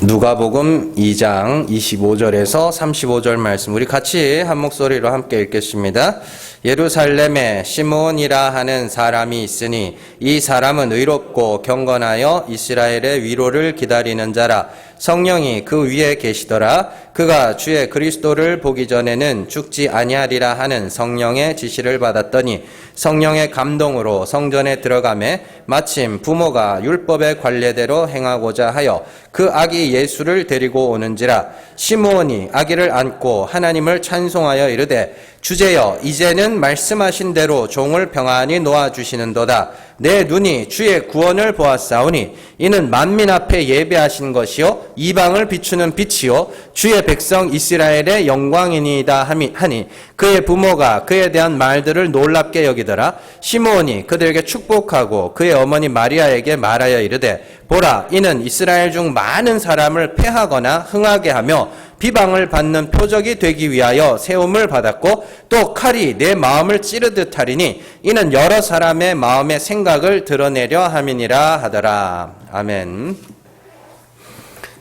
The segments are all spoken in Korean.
누가복음 2장 25절에서 35절 말씀 우리 같이 한 목소리로 함께 읽겠습니다. 예루살렘에 시므온이라 하는 사람이 있으니 이 사람은 의롭고 경건하여 이스라엘의 위로를 기다리는 자라. 성령이 그 위에 계시더라. 그가 주의 그리스도를 보기 전에는 죽지 아니하리라 하는 성령의 지시를 받았더니 성령의 감동으로 성전에 들어가매 마침 부모가 율법의 관례대로 행하고자 하여 그 아기 예수를 데리고 오는지라. 시므온이 아기를 안고 하나님을 찬송하여 이르되 주제여 이제는 말씀하신 대로 종을 평안히 놓아주시는도다. 내 눈이 주의 구원을 보았사오니 이는 만민 앞에 예배하신 것이요 이방을 비추는 빛이요 주의 백성 이스라엘의 영광이니이다 하니 그의 부모가 그에 대한 말들을 놀랍게 여기더라. 시므온이 그들에게 축복하고 그의 어머니 마리아에게 말하여 이르되 보라 이는 이스라엘 중 많은 사람을 패하거나 흥하게 하며 비방을 받는 표적이 되기 위하여 세움을 받았고 또 칼이 내 마음을 찌르듯 하리니 이는 여러 사람의 마음의 생각을 드러내려 함이니라 하더라. 아멘.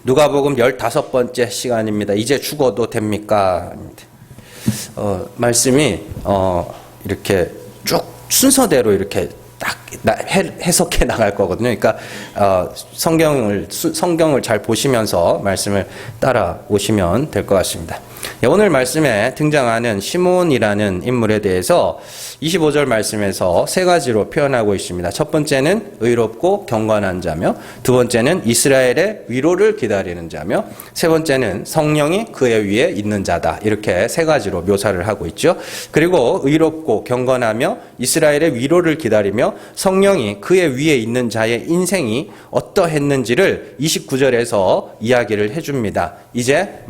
누가복음 15번째 시간입니다. 이제 죽어도 됩니까? 말씀이 이렇게 쭉 순서대로 이렇게 딱 해석해 나갈 거거든요. 그러니까 성경을 잘 보시면서 말씀을 따라오시면 될 것 같습니다. 오늘 말씀에 등장하는 시므온이라는 인물에 대해서 25절 말씀에서 세 가지로 표현하고 있습니다. 첫 번째는 의롭고 경건한 자며, 두 번째는 이스라엘의 위로를 기다리는 자며, 세 번째는 성령이 그의 위에 있는 자다. 이렇게 세 가지로 묘사를 하고 있죠. 그리고 의롭고 경건하며 이스라엘의 위로를 기다리며 성령이 그의 위에 있는 자의 인생이 어떠했는지를 29절에서 이야기를 해줍니다. 이제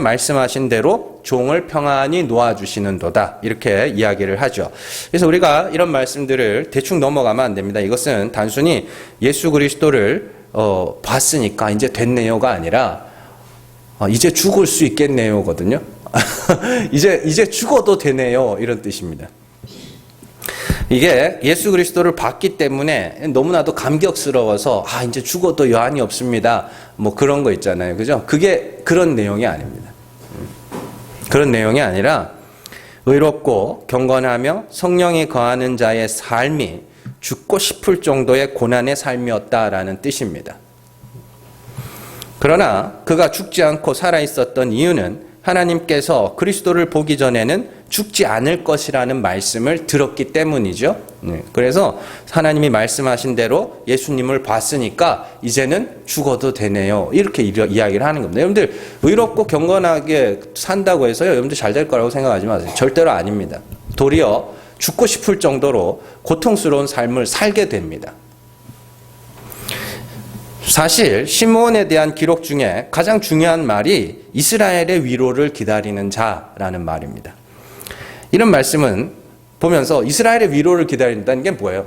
말씀하신 대로 종을 평안히 놓아주시는도다. 이렇게 이야기를 하죠. 그래서 우리가 이런 말씀들을 대충 넘어가면 안 됩니다. 이것은 단순히 예수 그리스도를 봤으니까 이제 됐네요가 아니라 이제 죽을 수 있겠네요거든요. 이제 죽어도 되네요. 이런 뜻입니다. 이게 예수 그리스도를 봤기 때문에 너무나도 감격스러워서 이제 죽어도 여한이 없습니다. 뭐 그런 거 있잖아요. 그죠? 그게 그런 내용이 아닙니다. 그런 내용이 아니라 의롭고 경건하며 성령이 거하는 자의 삶이 죽고 싶을 정도의 고난의 삶이었다라는 뜻입니다. 그러나 그가 죽지 않고 살아있었던 이유는 하나님께서 그리스도를 보기 전에는 죽지 않을 것이라는 말씀을 들었기 때문이죠. 그래서 하나님이 말씀하신 대로 예수님을 봤으니까 이제는 죽어도 되네요. 이렇게 이야기를 하는 겁니다. 여러분들 의롭고 경건하게 산다고 해서요, 여러분들 잘 될 거라고 생각하지 마세요. 절대로 아닙니다. 도리어 죽고 싶을 정도로 고통스러운 삶을 살게 됩니다. 사실 시므온에 대한 기록 중에 가장 중요한 말이 이스라엘의 위로를 기다리는 자라는 말입니다. 이런 말씀은 보면서 이스라엘의 위로를 기다린다는 게 뭐예요?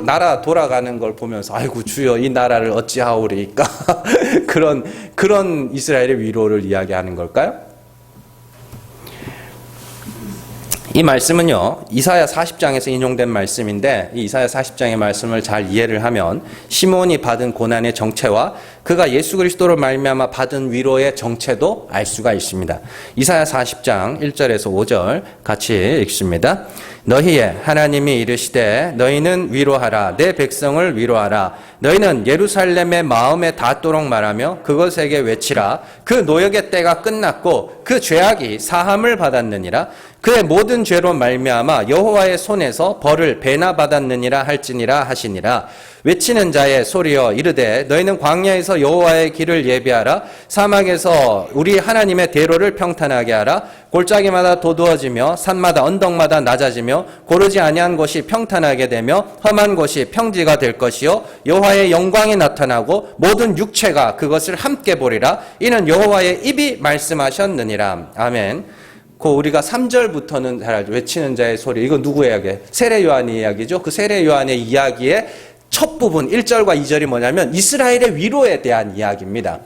나라 돌아가는 걸 보면서 아이고 주여 이 나라를 어찌하오리까 그런 이스라엘의 위로를 이야기하는 걸까요? 이 말씀은요, 이사야 40장에서 인용된 말씀인데 이 이사야 40장의 말씀을 잘 이해를 하면 시므온이 받은 고난의 정체와 그가 예수 그리스도로 말미암아 받은 위로의 정체도 알 수가 있습니다. 이사야 40장 1절에서 5절 같이 읽습니다. 너희의 하나님이 이르시되 너희는 위로하라. 내 백성을 위로하라. 너희는 예루살렘의 마음에 닿도록 말하며 그것에게 외치라. 그 노역의 때가 끝났고 그 죄악이 사함을 받았느니라. 그의 모든 죄로 말미암아 여호와의 손에서 벌을 배나 받았느니라 할지니라 하시니라. 외치는 자의 소리여 이르되 너희는 광야에서 여호와의 길을 예비하라. 사막에서 우리 하나님의 대로를 평탄하게 하라. 골짜기마다 도두어지며 산마다 언덕마다 낮아지며 고르지 아니한 곳이 평탄하게 되며 험한 곳이 평지가 될 것이요 여호와의 영광이 나타나고 모든 육체가 그것을 함께 보리라. 이는 여호와의 입이 말씀하셨느니라. 아멘. 우리가 3절부터는 잘 알죠. 외치는 자의 소리. 이거 누구 이야기? 세례 요한의 이야기죠. 그 세례 요한의 이야기의 첫 부분 1절과 2절이 뭐냐면 이스라엘의 위로에 대한 이야기입니다.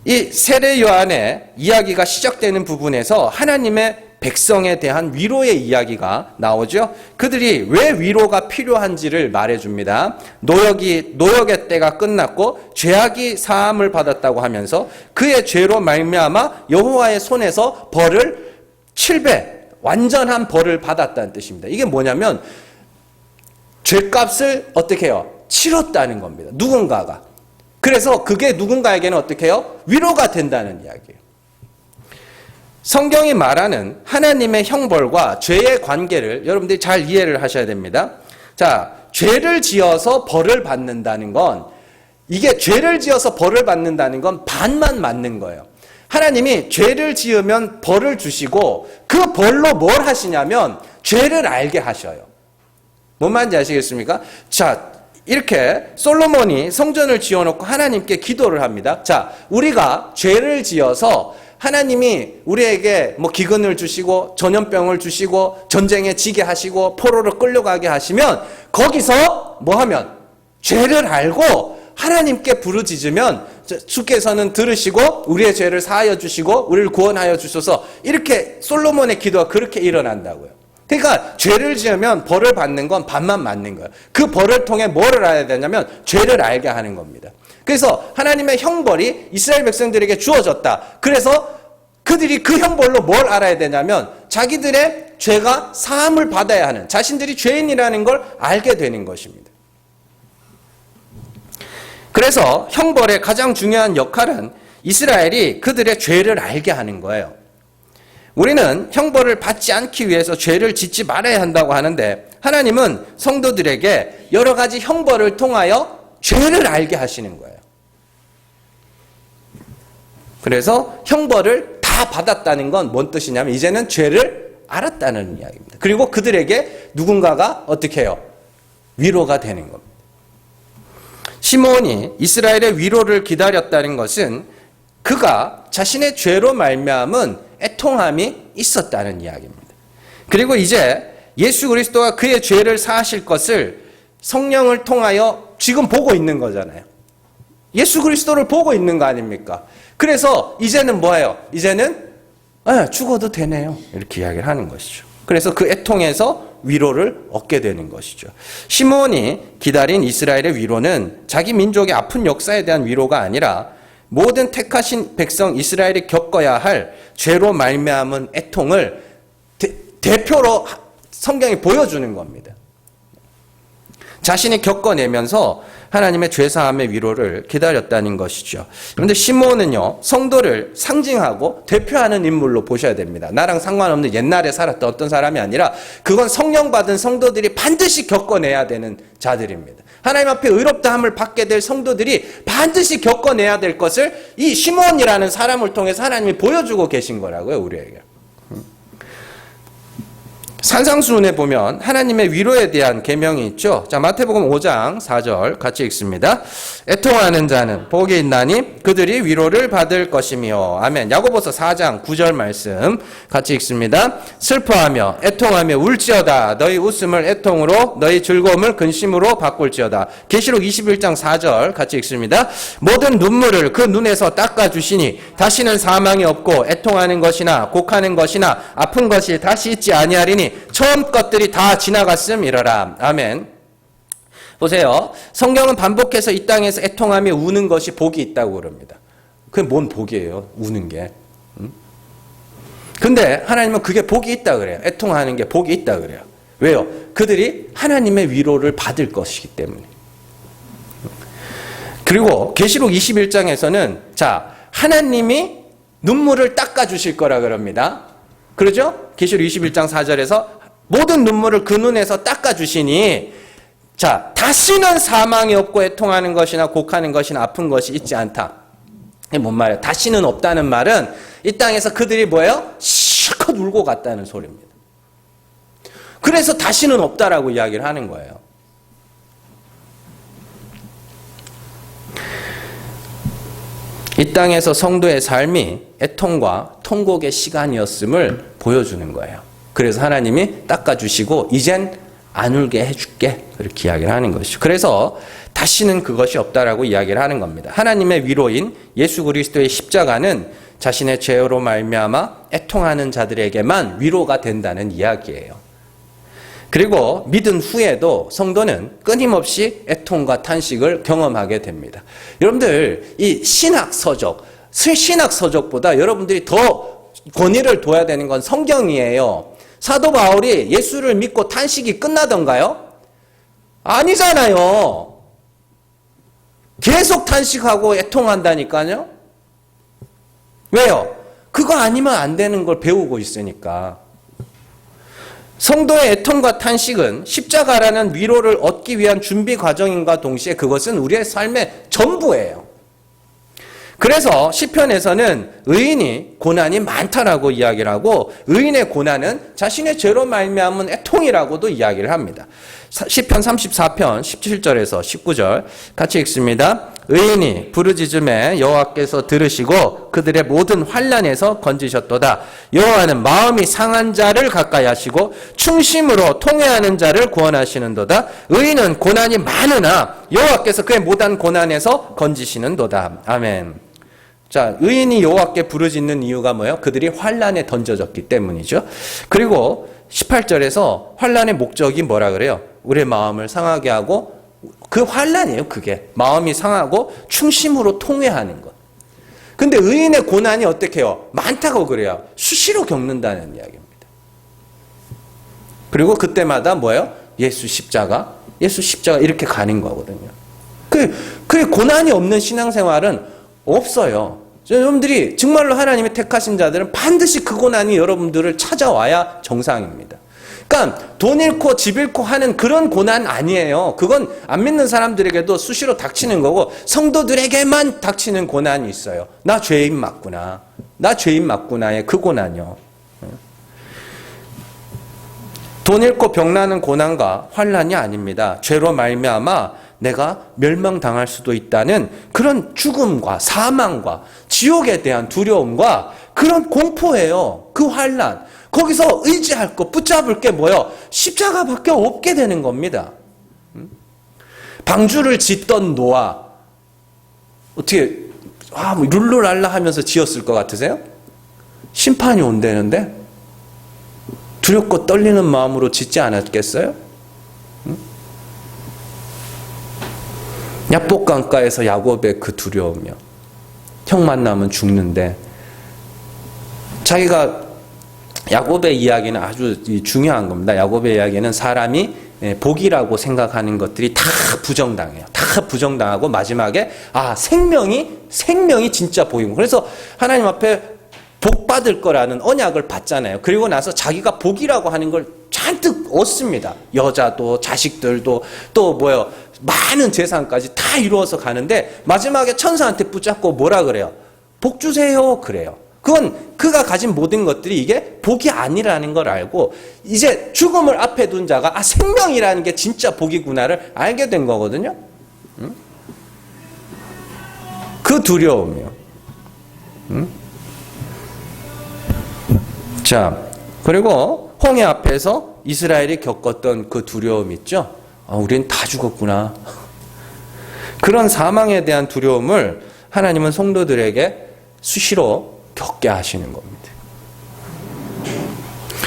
이 세례 요한의 이야기가 시작되는 부분에서 하나님의 백성에 대한 위로의 이야기가 나오죠. 그들이 왜 위로가 필요한지를 말해줍니다. 노역의 때가 끝났고 죄악이 사함을 받았다고 하면서 그의 죄로 말미암아 여호와의 손에서 벌을 7배 완전한 벌을 받았다는 뜻입니다. 이게 뭐냐면 죄값을 어떻게 해요? 치렀다는 겁니다. 누군가가. 그래서 그게 누군가에게는 어떻게 해요? 위로가 된다는 이야기예요. 성경이 말하는 하나님의 형벌과 죄의 관계를 여러분들이 잘 이해를 하셔야 됩니다. 자, 죄를 지어서 벌을 받는다는 건, 이게 죄를 지어서 벌을 받는다는 건 반만 맞는 거예요. 하나님이 죄를 지으면 벌을 주시고 그 벌로 뭘 하시냐면 죄를 알게 하셔요. 뭔 말인지 아시겠습니까? 자, 이렇게 솔로몬이 성전을 지어놓고 하나님께 기도를 합니다. 자, 우리가 죄를 지어서 하나님이 우리에게 뭐 기근을 주시고 전염병을 주시고 전쟁에 지게 하시고 포로로 끌려가게 하시면 거기서 뭐 하면 죄를 알고 하나님께 부르짖으면 주께서는 들으시고 우리의 죄를 사하여 주시고 우리를 구원하여 주셔서 이렇게 솔로몬의 기도가 그렇게 일어난다고요. 그러니까 죄를 지으면 벌을 받는 건 반만 맞는 거예요. 그 벌을 통해 뭐를 알아야 되냐면 죄를 알게 하는 겁니다. 그래서 하나님의 형벌이 이스라엘 백성들에게 주어졌다. 그래서 그들이 그 형벌로 뭘 알아야 되냐면 자기들의 죄가 사함을 받아야 하는, 자신들이 죄인이라는 걸 알게 되는 것입니다. 그래서 형벌의 가장 중요한 역할은 이스라엘이 그들의 죄를 알게 하는 거예요. 우리는 형벌을 받지 않기 위해서 죄를 짓지 말아야 한다고 하는데 하나님은 성도들에게 여러 가지 형벌을 통하여 죄를 알게 하시는 거예요. 그래서 형벌을 다 받았다는 건 뭔 뜻이냐면 이제는 죄를 알았다는 이야기입니다. 그리고 그들에게 누군가가 어떻게 해요? 위로가 되는 겁니다. 시므온이 이스라엘의 위로를 기다렸다는 것은 그가 자신의 죄로 말미암은 애통함이 있었다는 이야기입니다. 그리고 이제 예수 그리스도가 그의 죄를 사하실 것을 성령을 통하여 지금 보고 있는 거잖아요. 예수 그리스도를 보고 있는 거 아닙니까? 그래서 이제는 뭐예요? 이제는 죽어도 되네요. 이렇게 이야기를 하는 것이죠. 그래서 그 애통에서 위로를 얻게 되는 것이죠. 시므온이 기다린 이스라엘의 위로는 자기 민족의 아픈 역사에 대한 위로가 아니라 모든 택하신 백성 이스라엘이 겪어야 할 죄로 말미암은 애통을 대표로 성경이 보여주는 겁니다. 자신이 겪어내면서 하나님의 죄사함의 위로를 기다렸다는 것이죠. 그런데 시므온은요, 성도를 상징하고 대표하는 인물로 보셔야 됩니다. 나랑 상관없는 옛날에 살았던 어떤 사람이 아니라 그건 성령 받은 성도들이 반드시 겪어내야 되는 자들입니다. 하나님 앞에 의롭다함을 받게 될 성도들이 반드시 겪어내야 될 것을 이 시므온이라는 사람을 통해서 하나님이 보여주고 계신 거라고요, 우리에게. 산상수훈에 보면 하나님의 위로에 대한 계명이 있죠. 자, 마태복음 5장 4절 같이 읽습니다. 애통하는 자는 복이 있나니 그들이 위로를 받을 것이며. 아멘. 야고보서 4장 9절 말씀 같이 읽습니다. 슬퍼하며 애통하며 울지어다. 너희 웃음을 애통으로 너희 즐거움을 근심으로 바꿀지어다. 계시록 21장 4절 같이 읽습니다. 모든 눈물을 그 눈에서 닦아주시니 다시는 사망이 없고 애통하는 것이나 곡하는 것이나 아픈 것이 다시 있지 아니하리니 처음 것들이 다 지나갔음이러라. 아멘. 보세요. 성경은 반복해서 이 땅에서 애통하며 우는 것이 복이 있다고 그럽니다. 그게 뭔 복이에요? 우는 게. 근데 하나님은 그게 복이 있다 그래요. 애통하는 게 복이 있다 그래요. 왜요? 그들이 하나님의 위로를 받을 것이기 때문에. 그리고 계시록 21장에서는 자, 하나님이 눈물을 닦아주실 거라 그럽니다. 그러죠? 계시록 21장 4절에서 모든 눈물을 그 눈에서 닦아주시니 자, 다시는 사망이 없고 애통하는 것이나 곡하는 것이나 아픈 것이 있지 않다. 이게 뭔 말이에요? 다시는 없다는 말은 이 땅에서 그들이 뭐예요? 실컷 울고 갔다는 소리입니다. 그래서 다시는 없다라고 이야기를 하는 거예요. 이 땅에서 성도의 삶이 애통과 통곡의 시간이었음을 보여주는 거예요. 그래서 하나님이 닦아주시고 이젠 안 울게 해줄게 그렇게 이야기를 하는 것이죠. 그래서 다시는 그것이 없다라고 이야기를 하는 겁니다. 하나님의 위로인 예수 그리스도의 십자가는 자신의 죄로 말미암아 애통하는 자들에게만 위로가 된다는 이야기예요. 그리고 믿은 후에도 성도는 끊임없이 애통과 탄식을 경험하게 됩니다. 여러분들 이 신학서적보다 여러분들이 더 권위를 둬야 되는 건 성경이에요. 사도 바울이 예수를 믿고 탄식이 끝나던가요? 아니잖아요. 계속 탄식하고 애통한다니까요. 왜요? 그거 아니면 안 되는 걸 배우고 있으니까. 성도의 애통과 탄식은 십자가라는 위로를 얻기 위한 준비 과정인과 동시에 그것은 우리의 삶의 전부예요. 그래서 시편에서는 의인이 고난이 많다라고 이야기를 하고 의인의 고난은 자신의 죄로 말미암은 애통이라고도 이야기를 합니다. 시편 34편 17절에서 19절 같이 읽습니다. 의인이 부르짖음에 여호와께서 들으시고 그들의 모든 환난에서 건지셨도다. 여호와는 마음이 상한 자를 가까이 하시고 충심으로 통회하는 자를 구원하시는도다. 의인은 고난이 많으나 여호와께서 그의 모든 고난에서 건지시는도다. 아멘. 자, 의인이 여호와께 부르짖는 이유가 뭐예요? 그들이 환난에 던져졌기 때문이죠. 그리고 18절에서 환난의 목적이 뭐라 그래요? 우리의 마음을 상하게 하고 그 환난이에요. 그게 마음이 상하고 충심으로 통회하는 것. 근데 의인의 고난이 어떻게 해요? 많다고 그래요. 수시로 겪는다는 이야기입니다. 그리고 그때마다 뭐예요? 예수 십자가 이렇게 가는 거거든요. 그 고난이 없는 신앙생활은 없어요. 여러분들이 정말로 하나님의 택하신 자들은 반드시 그 고난이 여러분들을 찾아와야 정상입니다. 그러니까 돈 잃고 집 잃고 하는 그런 고난 아니에요. 그건 안 믿는 사람들에게도 수시로 닥치는 거고 성도들에게만 닥치는 고난이 있어요. 나 죄인 맞구나. 나의 그 고난이요. 돈 잃고 병나는 고난과 환난이 아닙니다. 죄로 말미암아 내가 멸망당할 수도 있다는 그런 죽음과 사망과 지옥에 대한 두려움과 그런 공포예요. 그 환난. 거기서 의지할 거, 붙잡을 게 뭐예요? 십자가밖에 없게 되는 겁니다. 방주를 짓던 노아, 어떻게 뭐 룰루랄라 하면서 지었을 것 같으세요? 심판이 온다는데 두렵고 떨리는 마음으로 짓지 않았겠어요? 야복강가에서 야곱의 그 두려움이요. 형 만나면 죽는데 자기가 야곱의 이야기는 아주 중요한 겁니다. 야곱의 이야기는 사람이 복이라고 생각하는 것들이 다 부정당해요. 다 부정당하고 마지막에 생명이 진짜 복이고 그래서 하나님 앞에 복 받을 거라는 언약을 받잖아요. 그리고 나서 자기가 복이라고 하는 걸 잔뜩 얻습니다. 여자도 자식들도 또 많은 재산까지 다 이루어서 가는데 마지막에 천사한테 붙잡고 뭐라 그래요? 복 주세요 그래요. 그건 그가 가진 모든 것들이 이게 복이 아니라는 걸 알고 이제 죽음을 앞에 둔 자가 생명이라는 게 진짜 복이구나를 알게 된 거거든요. 그 두려움이요. 자, 그리고 홍해 앞에서 이스라엘이 겪었던 그 두려움 있죠? 우린 다 죽었구나. 그런 사망에 대한 두려움을 하나님은 성도들에게 수시로 겪게 하시는 겁니다.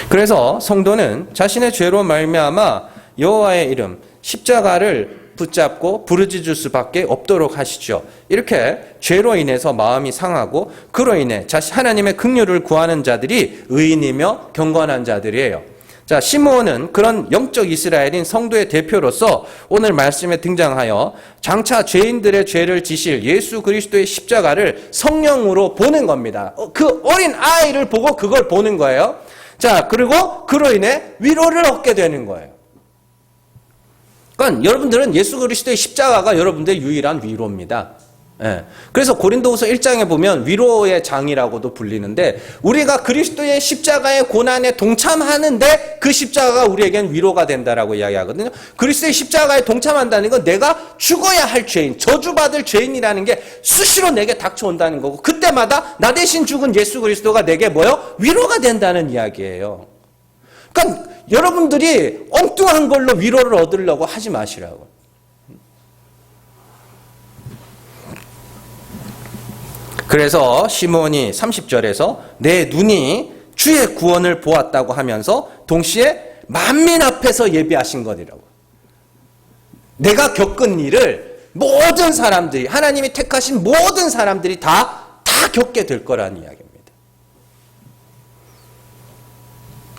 그래서 성도는 자신의 죄로 말미암아 여호와의 이름 십자가를 붙잡고 부르짖을 수밖에 없도록 하시죠. 이렇게 죄로 인해서 마음이 상하고 그로 인해 하나님의 긍휼을 구하는 자들이 의인이며 경건한 자들이에요. 자, 시므온은 그런 영적 이스라엘인 성도의 대표로서 오늘 말씀에 등장하여 장차 죄인들의 죄를 지실 예수 그리스도의 십자가를 성령으로 보는 겁니다. 그 어린 아이를 보고 그걸 보는 거예요. 자, 그리고 그로 인해 위로를 얻게 되는 거예요. 그러니까 여러분들은 예수 그리스도의 십자가가 여러분들의 유일한 위로입니다. 예. 그래서 고린도후서 1장에 보면 위로의 장이라고도 불리는데 우리가 그리스도의 십자가의 고난에 동참하는데 그 십자가가 우리에겐 위로가 된다라고 이야기하거든요. 그리스도의 십자가에 동참한다는 건 내가 죽어야 할 죄인, 저주받을 죄인이라는 게 수시로 내게 닥쳐온다는 거고 그때마다 나 대신 죽은 예수 그리스도가 내게 위로가 된다는 이야기예요. 그러니까 여러분들이 엉뚱한 걸로 위로를 얻으려고 하지 마시라고. 그래서 시몬이 30절에서 내 눈이 주의 구원을 보았다고 하면서 동시에 만민 앞에서 예비하신 것이라고. 내가 겪은 일을 모든 사람들이, 하나님이 택하신 모든 사람들이 다 겪게 될 거라는 이야기입니다.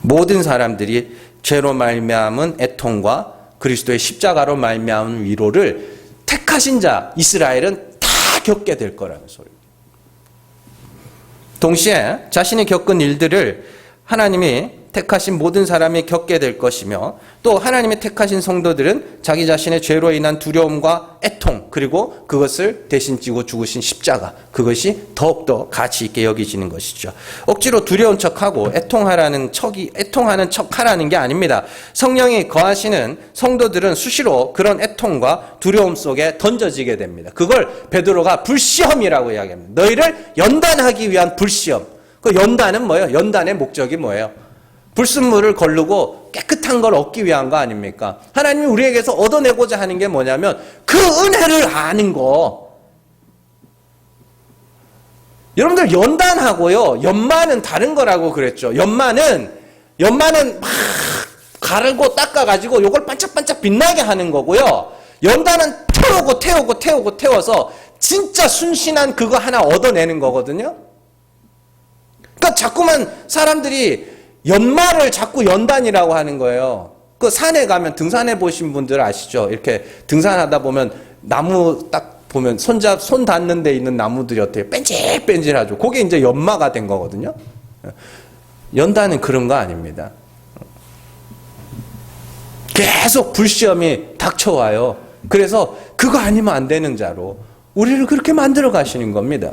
모든 사람들이 죄로 말미암은 애통과 그리스도의 십자가로 말미암은 위로를 택하신 자 이스라엘은 다 겪게 될 거라는 소리입니다. 동시에 자신이 겪은 일들을 하나님이 택하신 모든 사람이 겪게 될 것이며 또 하나님이 택하신 성도들은 자기 자신의 죄로 인한 두려움과 애통 그리고 그것을 대신 지고 죽으신 십자가 그것이 더욱더 가치 있게 여기지는 것이죠. 억지로 두려운 척하고 애통하는 척하라는 게 아닙니다. 성령이 거하시는 성도들은 수시로 그런 애통과 두려움 속에 던져지게 됩니다. 그걸 베드로가 불시험이라고 이야기합니다. 너희를 연단하기 위한 불시험. 그 연단은 뭐예요? 연단의 목적이 뭐예요? 불순물을 거르고 깨끗한 걸 얻기 위한 거 아닙니까? 하나님이 우리에게서 얻어내고자 하는 게 뭐냐면 그 은혜를 아는 거. 여러분들 연단하고요. 연마는 다른 거라고 그랬죠. 연마는 막 가르고 닦아가지고 이걸 반짝반짝 빛나게 하는 거고요. 연단은 태워서 진짜 순신한 그거 하나 얻어내는 거거든요. 그러니까 자꾸만 사람들이 연마를 자꾸 연단이라고 하는 거예요. 그 산에 가면 등산해 보신 분들 아시죠? 이렇게 등산하다 보면 나무 딱 보면 손 닿는 데 있는 나무들이 어때요? 뺀질뺀질하죠. 그게 이제 연마가 된 거거든요. 연단은 그런 거 아닙니다. 계속 불시험이 닥쳐와요. 그래서 그거 아니면 안 되는 자로 우리를 그렇게 만들어 가시는 겁니다.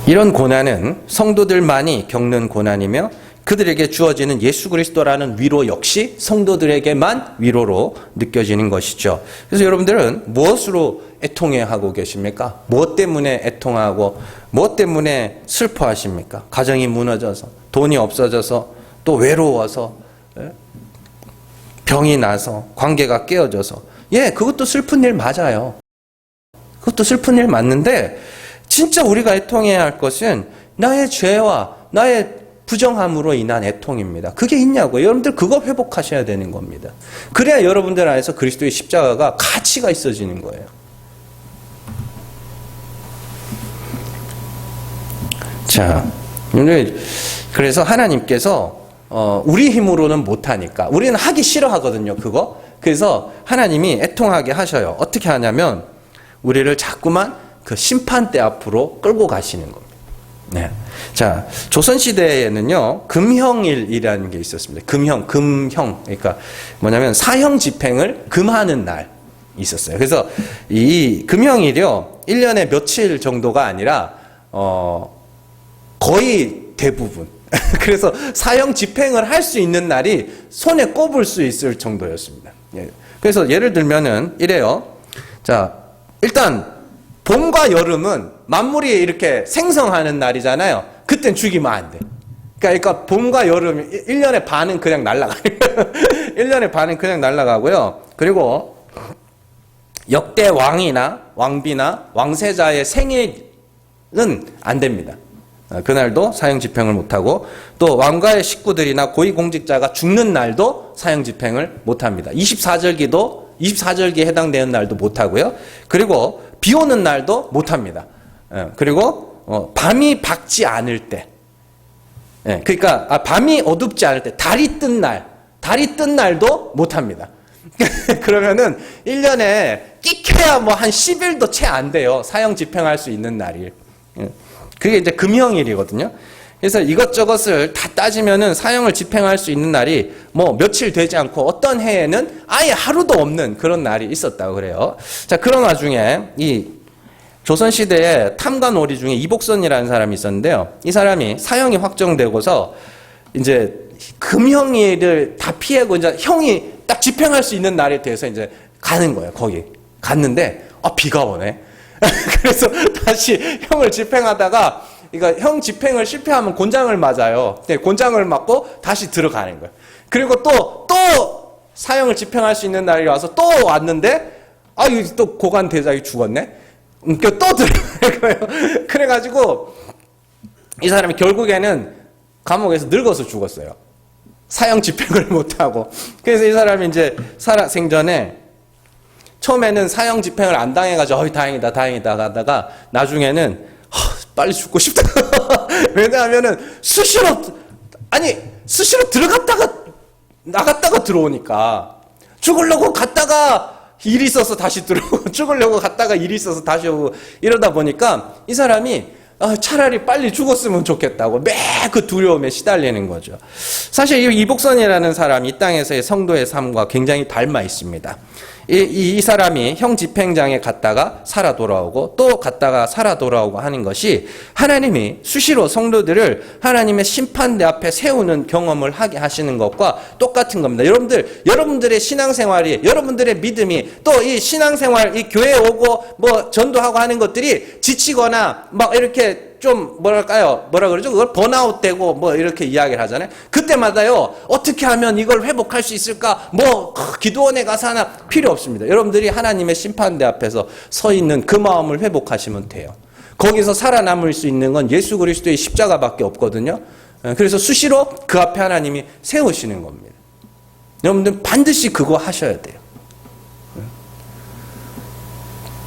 이런 고난은 성도들만이 겪는 고난이며 그들에게 주어지는 예수 그리스도라는 위로 역시 성도들에게만 위로로 느껴지는 것이죠. 그래서 여러분들은 무엇으로 애통해하고 계십니까? 무엇 때문에 애통하고 무엇 때문에 슬퍼하십니까? 가정이 무너져서, 돈이 없어져서, 또 외로워서, 병이 나서, 관계가 깨어져서. 그것도 슬픈 일 맞아요. 그것도 슬픈 일 맞는데 진짜 우리가 애통해야 할 것은 나의 죄와 나의 부정함으로 인한 애통입니다. 그게 있냐고요? 여러분들 그거 회복하셔야 되는 겁니다. 그래야 여러분들 안에서 그리스도의 십자가가 가치가 있어지는 거예요. 자, 그래서 하나님께서 우리 힘으로는 못하니까 우리는 하기 싫어하거든요. 그거. 그래서 하나님이 애통하게 하셔요. 어떻게 하냐면 우리를 자꾸만 그 심판대 앞으로 끌고 가시는 겁니다. 네. 자, 조선시대에는요, 금형일이라는 게 있었습니다. 금형. 그러니까 뭐냐면 사형 집행을 금하는 날 있었어요. 그래서 이 금형일이요, 1년에 며칠 정도가 아니라, 거의 대부분. 그래서 사형 집행을 할 수 있는 날이 손에 꼽을 수 있을 정도였습니다. 그래서 예를 들면은 이래요. 자, 일단, 봄과 여름은 만물이 이렇게 생성하는 날이잖아요. 그땐 죽이면 안 돼. 그러니까 봄과 여름 1년의 반은 그냥 날아가요. 1년의 반은 그냥 날아가고요. 그리고 역대 왕이나 왕비나 왕세자의 생일은 안 됩니다. 그날도 사형 집행을 못하고 또 왕가의 식구들이나 고위공직자가 죽는 날도 사형 집행을 못합니다. 24절기에 해당되는 날도 못하고요. 그리고 비 오는 날도 못합니다. 그리고 밤이 밝지 않을 때, 그러니까 밤이 어둡지 않을 때, 달이 뜬 날도 못합니다. 그러면은 1년에 끼켜야 뭐 한 10일도 채 안 돼요. 사형 집행할 수 있는 날이. 그게 이제 금형일이거든요. 그래서 이것저것을 다 따지면은 사형을 집행할 수 있는 날이 뭐 며칠 되지 않고 어떤 해에는 아예 하루도 없는 그런 날이 있었다고 그래요. 자, 그런 와중에 이 조선시대에 탐관오리 중에 이복선이라는 사람이 있었는데요. 이 사람이 사형이 확정되고서 이제 금형일을 다 피하고 이제 형이 딱 집행할 수 있는 날에 대해서 이제 가는 거예요. 거기 갔는데 비가 오네. 그래서 다시 형을 집행하다가 그러니까 형 집행을 실패하면 곤장을 맞아요. 곤장을 맞고 다시 들어가는 거예요. 그리고 또 사형을 집행할 수 있는 날이 와서 또 왔는데 여기 또 고관 대장이 죽었네. 또 들어갈 거예요. 그래가지고 이 사람이 결국에는 감옥에서 늙어서 죽었어요. 사형 집행을 못하고. 그래서 이 사람이 이제 생전에 처음에는 사형 집행을 안 당해가지고 다행이다 하다가 나중에는 빨리 죽고 싶다. 왜냐하면은 수시로 들어갔다가 나갔다가 들어오니까 죽으려고 갔다가 일이 있어서 다시 들어오고 죽으려고 갔다가 일이 있어서 다시 오고 이러다 보니까 이 사람이 차라리 빨리 죽었으면 좋겠다고 매 그 두려움에 시달리는 거죠. 사실 이 이복선이라는 사람이 이 땅에서의 성도의 삶과 굉장히 닮아 있습니다. 이 사람이 형 집행장에 갔다가 살아 돌아오고 또 갔다가 살아 돌아오고 하는 것이 하나님이 수시로 성도들을 하나님의 심판대 앞에 세우는 경험을 하게 하시는 것과 똑같은 겁니다. 여러분들의 신앙생활이, 여러분들의 믿음이, 또 이 신앙생활, 이 교회에 오고 뭐 전도하고 하는 것들이 지치거나 막 이렇게 좀 뭐라 그러죠? 그걸 번아웃 되고 뭐 이렇게 이야기를 하잖아요. 그때마다요, 어떻게 하면 이걸 회복할 수 있을까? 기도원에 가서 하나 필요 없습니다. 여러분들이 하나님의 심판대 앞에서 서 있는 그 마음을 회복하시면 돼요. 거기서 살아남을 수 있는 건 예수 그리스도의 십자가밖에 없거든요. 그래서 수시로 그 앞에 하나님이 세우시는 겁니다. 여러분들 반드시 그거 하셔야 돼요.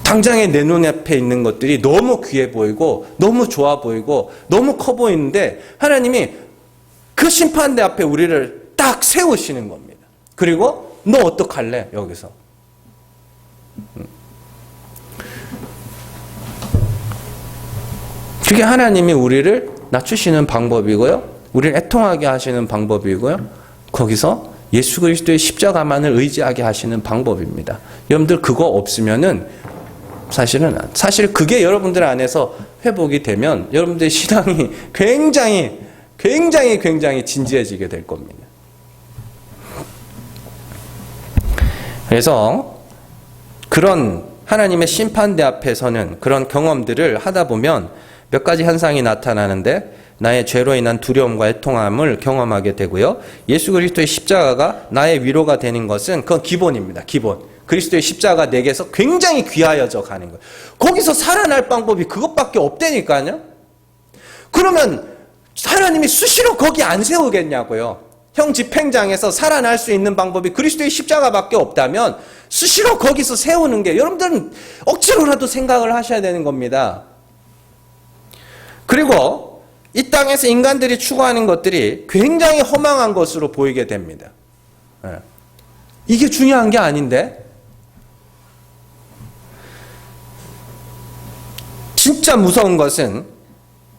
당장에 내 눈앞에 있는 것들이 너무 귀해 보이고 너무 좋아 보이고 너무 커 보이는데 하나님이 그 심판대 앞에 우리를 딱 세우시는 겁니다. 그리고 너 어떡할래? 여기서. 그게 하나님이 우리를 낮추시는 방법이고요. 우리를 애통하게 하시는 방법이고요. 거기서 예수 그리스도의 십자가만을 의지하게 하시는 방법입니다. 여러분들 그거 없으면은 사실 그게 여러분들 안에서 회복이 되면 여러분들의 신앙이 굉장히 진지해지게 될 겁니다. 그래서 그런 하나님의 심판대 앞에서는 그런 경험들을 하다 보면 몇 가지 현상이 나타나는데 나의 죄로 인한 두려움과 애통함을 경험하게 되고요. 예수 그리스도의 십자가가 나의 위로가 되는 것은 그건 기본입니다. 기본. 그리스도의 십자가 내게서 굉장히 귀하여져 가는 거예요. 거기서 살아날 방법이 그것밖에 없다니까요. 그러면 하나님이 수시로 거기 안 세우겠냐고요. 형 집행장에서 살아날 수 있는 방법이 그리스도의 십자가밖에 없다면 수시로 거기서 세우는 게 여러분들은 억지로라도 생각을 하셔야 되는 겁니다. 그리고 이 땅에서 인간들이 추구하는 것들이 굉장히 허망한 것으로 보이게 됩니다. 이게 중요한 게 아닌데 진짜 무서운 것은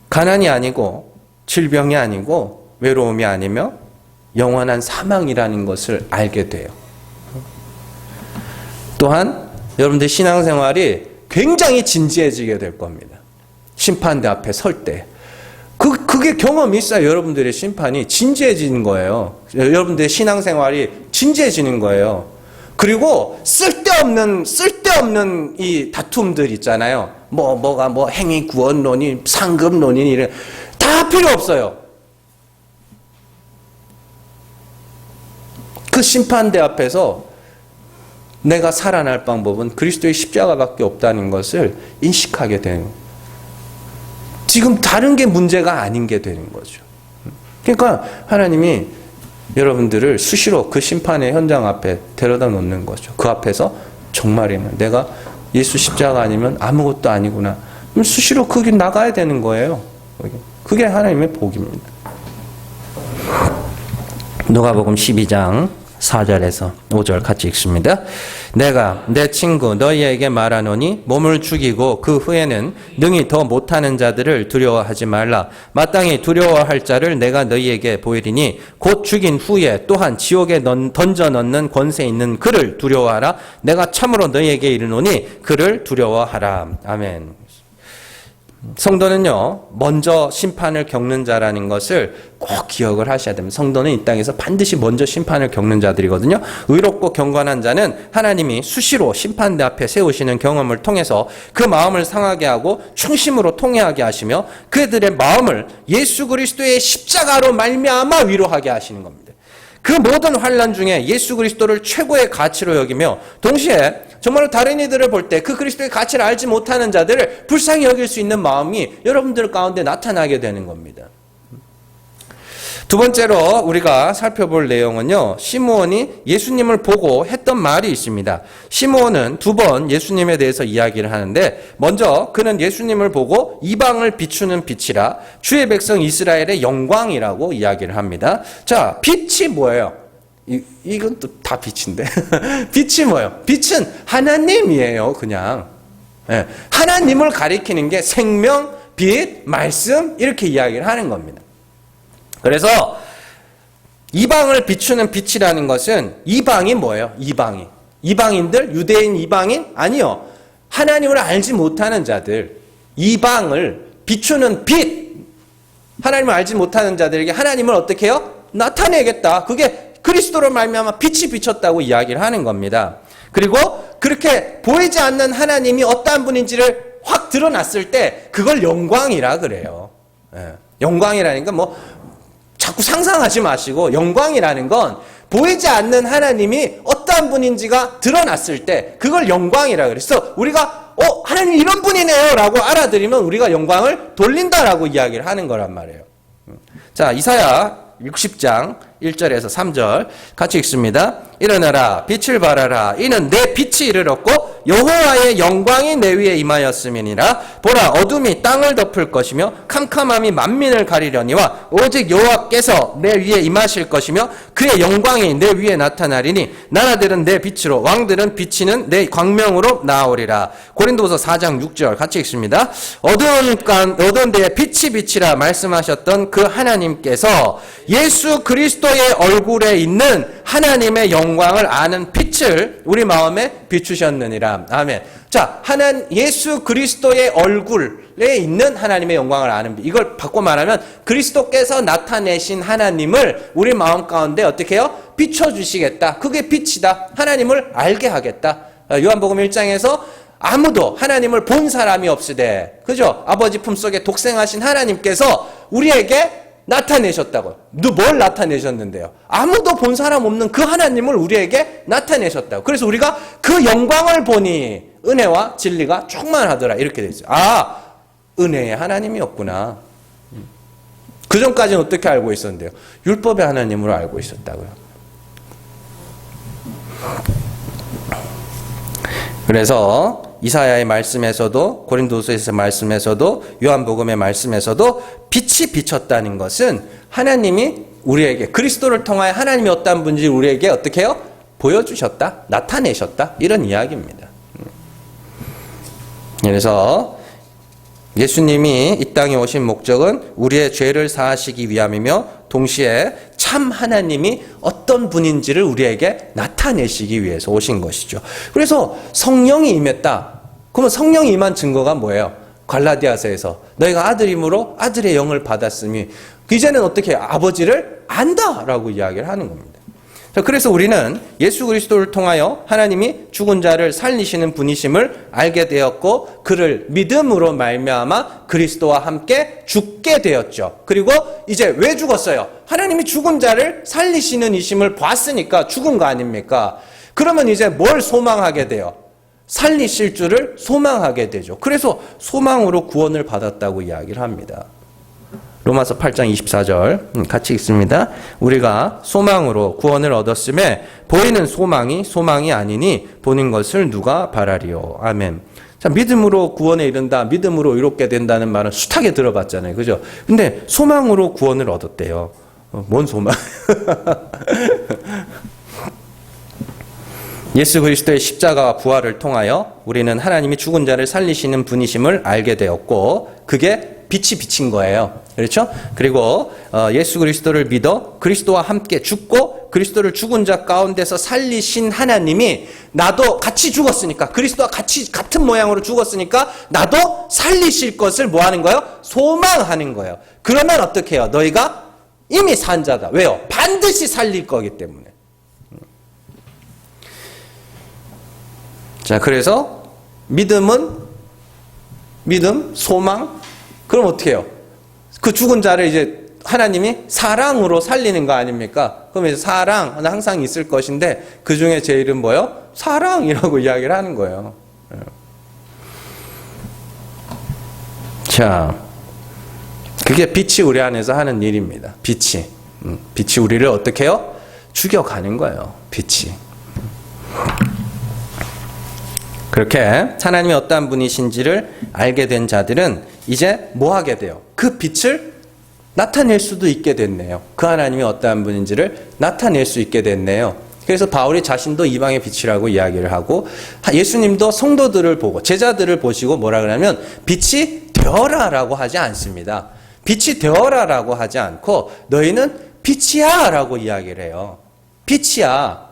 가난이 아니고 질병이 아니고 외로움이 아니며 영원한 사망이라는 것을 알게 돼요. 또한 여러분들 신앙생활이 굉장히 진지해지게 될 겁니다. 심판대 앞에 설 때. 그게 경험이 있어야 여러분들의 심판이 진지해지는 거예요. 여러분들의 신앙생활이 진지해지는 거예요. 그리고 쓸데없는 이 다툼들 있잖아요. 행위 구원론이, 상급론이 이런 다 필요 없어요. 그 심판대 앞에서 내가 살아날 방법은 그리스도의 십자가밖에 없다는 것을 인식하게 되는 거예요. 지금 다른 게 문제가 아닌 게 되는 거죠. 그러니까 하나님이 여러분들을 수시로 그 심판의 현장 앞에 데려다 놓는 거죠. 그 앞에서 정말이면 내가 예수 십자가 아니면 아무것도 아니구나. 그럼 수시로 거기 나가야 되는 거예요. 그게 하나님의 복입니다. 누가복음 12장 4절에서 5절 같이 읽습니다. 내가 내 친구 너희에게 말하노니 몸을 죽이고 그 후에는 능히 더 못하는 자들을 두려워하지 말라. 마땅히 두려워할 자를 내가 너희에게 보이리니 곧 죽인 후에 또한 지옥에 던져 넣는 권세 있는 그를 두려워하라. 내가 참으로 너희에게 이르노니 그를 두려워하라. 아멘. 성도는요, 먼저 심판을 겪는 자라는 것을 꼭 기억을 하셔야 됩니다. 성도는 이 땅에서 반드시 먼저 심판을 겪는 자들이거든요. 의롭고 경건한 자는 하나님이 수시로 심판대 앞에 세우시는 경험을 통해서 그 마음을 상하게 하고 충심으로 통회하게 하시며 그들의 마음을 예수 그리스도의 십자가로 말미암아 위로하게 하시는 겁니다. 그 모든 환난 중에 예수 그리스도를 최고의 가치로 여기며 동시에 정말로 다른 이들을 볼 때 그 그리스도의 가치를 알지 못하는 자들을 불쌍히 여길 수 있는 마음이 여러분들 가운데 나타나게 되는 겁니다. 두 번째로 우리가 살펴볼 내용은요, 시므온이 예수님을 보고 했던 말이 있습니다. 시므온은 두 번 예수님에 대해서 이야기를 하는데, 먼저 그는 예수님을 보고 이방을 비추는 빛이라 주의 백성 이스라엘의 영광이라고 이야기를 합니다. 자, 빛이 뭐예요? 이건 또 다 빛인데. 빛이 뭐예요? 빛은 하나님이에요, 그냥. 네. 하나님을 가리키는 게 생명, 빛, 말씀, 이렇게 이야기를 하는 겁니다. 그래서 이방을 비추는 빛이라는 것은 이방이 뭐예요? 이방인들? 유대인 이방인? 아니요. 하나님을 알지 못하는 자들. 이방을 비추는 빛. 하나님을 알지 못하는 자들에게 하나님을 어떻게 해요? 나타내겠다. 그게 그리스도로 말미암아 빛이 비쳤다고 이야기를 하는 겁니다. 그리고 그렇게 보이지 않는 하나님이 어떠한 분인지를 확 드러났을 때 그걸 영광이라 그래요. 예. 영광이라는 건 뭐 자꾸 상상하지 마시고, 영광이라는 건 보이지 않는 하나님이 어떠한 분인지가 드러났을 때 그걸 영광이라 그래서 우리가 하나님 이런 분이네요 라고 알아들으면 우리가 영광을 돌린다라고 이야기를 하는 거란 말이에요. 자, 이사야 60장 1절에서 3절 같이 읽습니다. 일어나라, 빛을 발하라. 이는 내 빛이 이르렀고 여호와의 영광이 내 위에 임하였음이니라. 보라, 어둠이 땅을 덮을 것이며 캄캄함이 만민을 가리려니와 오직 여호와께서 내 위에 임하실 것이며 그의 영광이 내 위에 나타나리니 나라들은 내 빛으로 왕들은 비치는 내 광명으로 나오리라. 고린도서 4장 6절 같이 읽습니다. 어두운 데에 빛이 비치라 말씀하셨던 그 하나님께서 예수 그리스도의 얼굴에 있는 하나님의 영광을 아는 빛을 우리 마음에 비추셨느니라. 아멘. 자, 예수 그리스도의 얼굴에 있는 하나님의 영광을 아는 빛. 이걸 바꿔 말하면 그리스도께서 나타내신 하나님을 우리 마음 가운데 어떻게 해요? 비춰주시겠다. 그게 빛이다. 하나님을 알게 하겠다. 요한복음 1장에서 아무도 하나님을 본 사람이 없으되, 그죠? 아버지 품속에 독생하신 하나님께서 우리에게 나타내셨다고요. 뭘 나타내셨는데요? 아무도 본 사람 없는 그 하나님을 우리에게 나타내셨다고. 그래서 우리가 그 영광을 보니 은혜와 진리가 충만하더라. 이렇게 되어 있어요. 아, 은혜의 하나님이었구나. 그 전까지는 어떻게 알고 있었는데요? 율법의 하나님으로 알고 있었다고요. 그래서 이사야의 말씀에서도 고린도서에서 말씀에서도 요한복음의 말씀에서도 빛이 비쳤다는 것은 하나님이 우리에게 그리스도를 통하여 하나님이 어떤 분인지 우리에게 어떻게 해요? 보여주셨다, 나타내셨다, 이런 이야기입니다. 그래서 예수님이 이 땅에 오신 목적은 우리의 죄를 사하시기 위함이며 동시에 참 하나님이 어떤 분인지를 우리에게 나타내시기 위해서 오신 것이죠. 그래서 성령이 임했다. 그러면 성령이 임한 증거가 뭐예요? 갈라디아서에서 너희가 아들임으로 아들의 영을 받았으니 이제는 어떻게 해요? 아버지를 안다라고 이야기를 하는 겁니다. 그래서 우리는 예수 그리스도를 통하여 하나님이 죽은 자를 살리시는 분이심을 알게 되었고 그를 믿음으로 말미암아 그리스도와 함께 죽게 되었죠. 그리고 이제 왜 죽었어요? 하나님이 죽은 자를 살리시는 이심을 봤으니까 죽은 거 아닙니까? 그러면 이제 뭘 소망하게 돼요? 살리실 줄을 소망하게 되죠. 그래서 소망으로 구원을 받았다고 이야기를 합니다. 로마서 8장 24절 같이 읽습니다. 우리가 소망으로 구원을 얻었음에 보이는 소망이 아니니 보는 것을 누가 바라리요. 아멘. 자, 믿음으로 구원에 이른다, 믿음으로 의롭게 된다는 말은 숱하게 들어봤잖아요. 그죠? 근데 소망으로 구원을 얻었대요. 뭔 소망? 예수 그리스도의 십자가와 부활을 통하여 우리는 하나님이 죽은 자를 살리시는 분이심을 알게 되었고 그게 빛이 비친 거예요. 그렇죠? 그리고 예수 그리스도를 믿어 그리스도와 함께 죽고 그리스도를 죽은 자 가운데서 살리신 하나님이 나도 같이 죽었으니까 그리스도와 같은 모양으로 죽었으니까 나도 살리실 것을 뭐 하는 거예요? 소망하는 거예요. 그러면 어떻게 해요? 너희가 이미 산 자다. 왜요? 반드시 살릴 거기 때문에. 자, 그래서 믿음, 소망, 그럼 어떻게 해요? 그 죽은 자를 이제 하나님이 사랑으로 살리는 거 아닙니까? 그러면 사랑은 항상 있을 것인데 그 중에 제일은 뭐요? 사랑이라고 이야기를 하는 거예요. 자, 그게 빛이 우리 안에서 하는 일입니다. 빛이 우리를 어떻게 해요? 죽여가는 거예요. 빛이. 그렇게 하나님이 어떠한 분이신지를 알게 된 자들은 이제 뭐 하게 돼요? 그 빛을 나타낼 수도 있게 됐네요. 그 하나님이 어떠한 분인지를 나타낼 수 있게 됐네요. 그래서 바울이 자신도 이방의 빛이라고 이야기를 하고 예수님도 성도들을 보고 제자들을 보시고 뭐라 그러냐면 빛이 되어라라고 하지 않습니다. 빛이 되어라라고 하지 않고 너희는 빛이야 라고 이야기를 해요. 빛이야.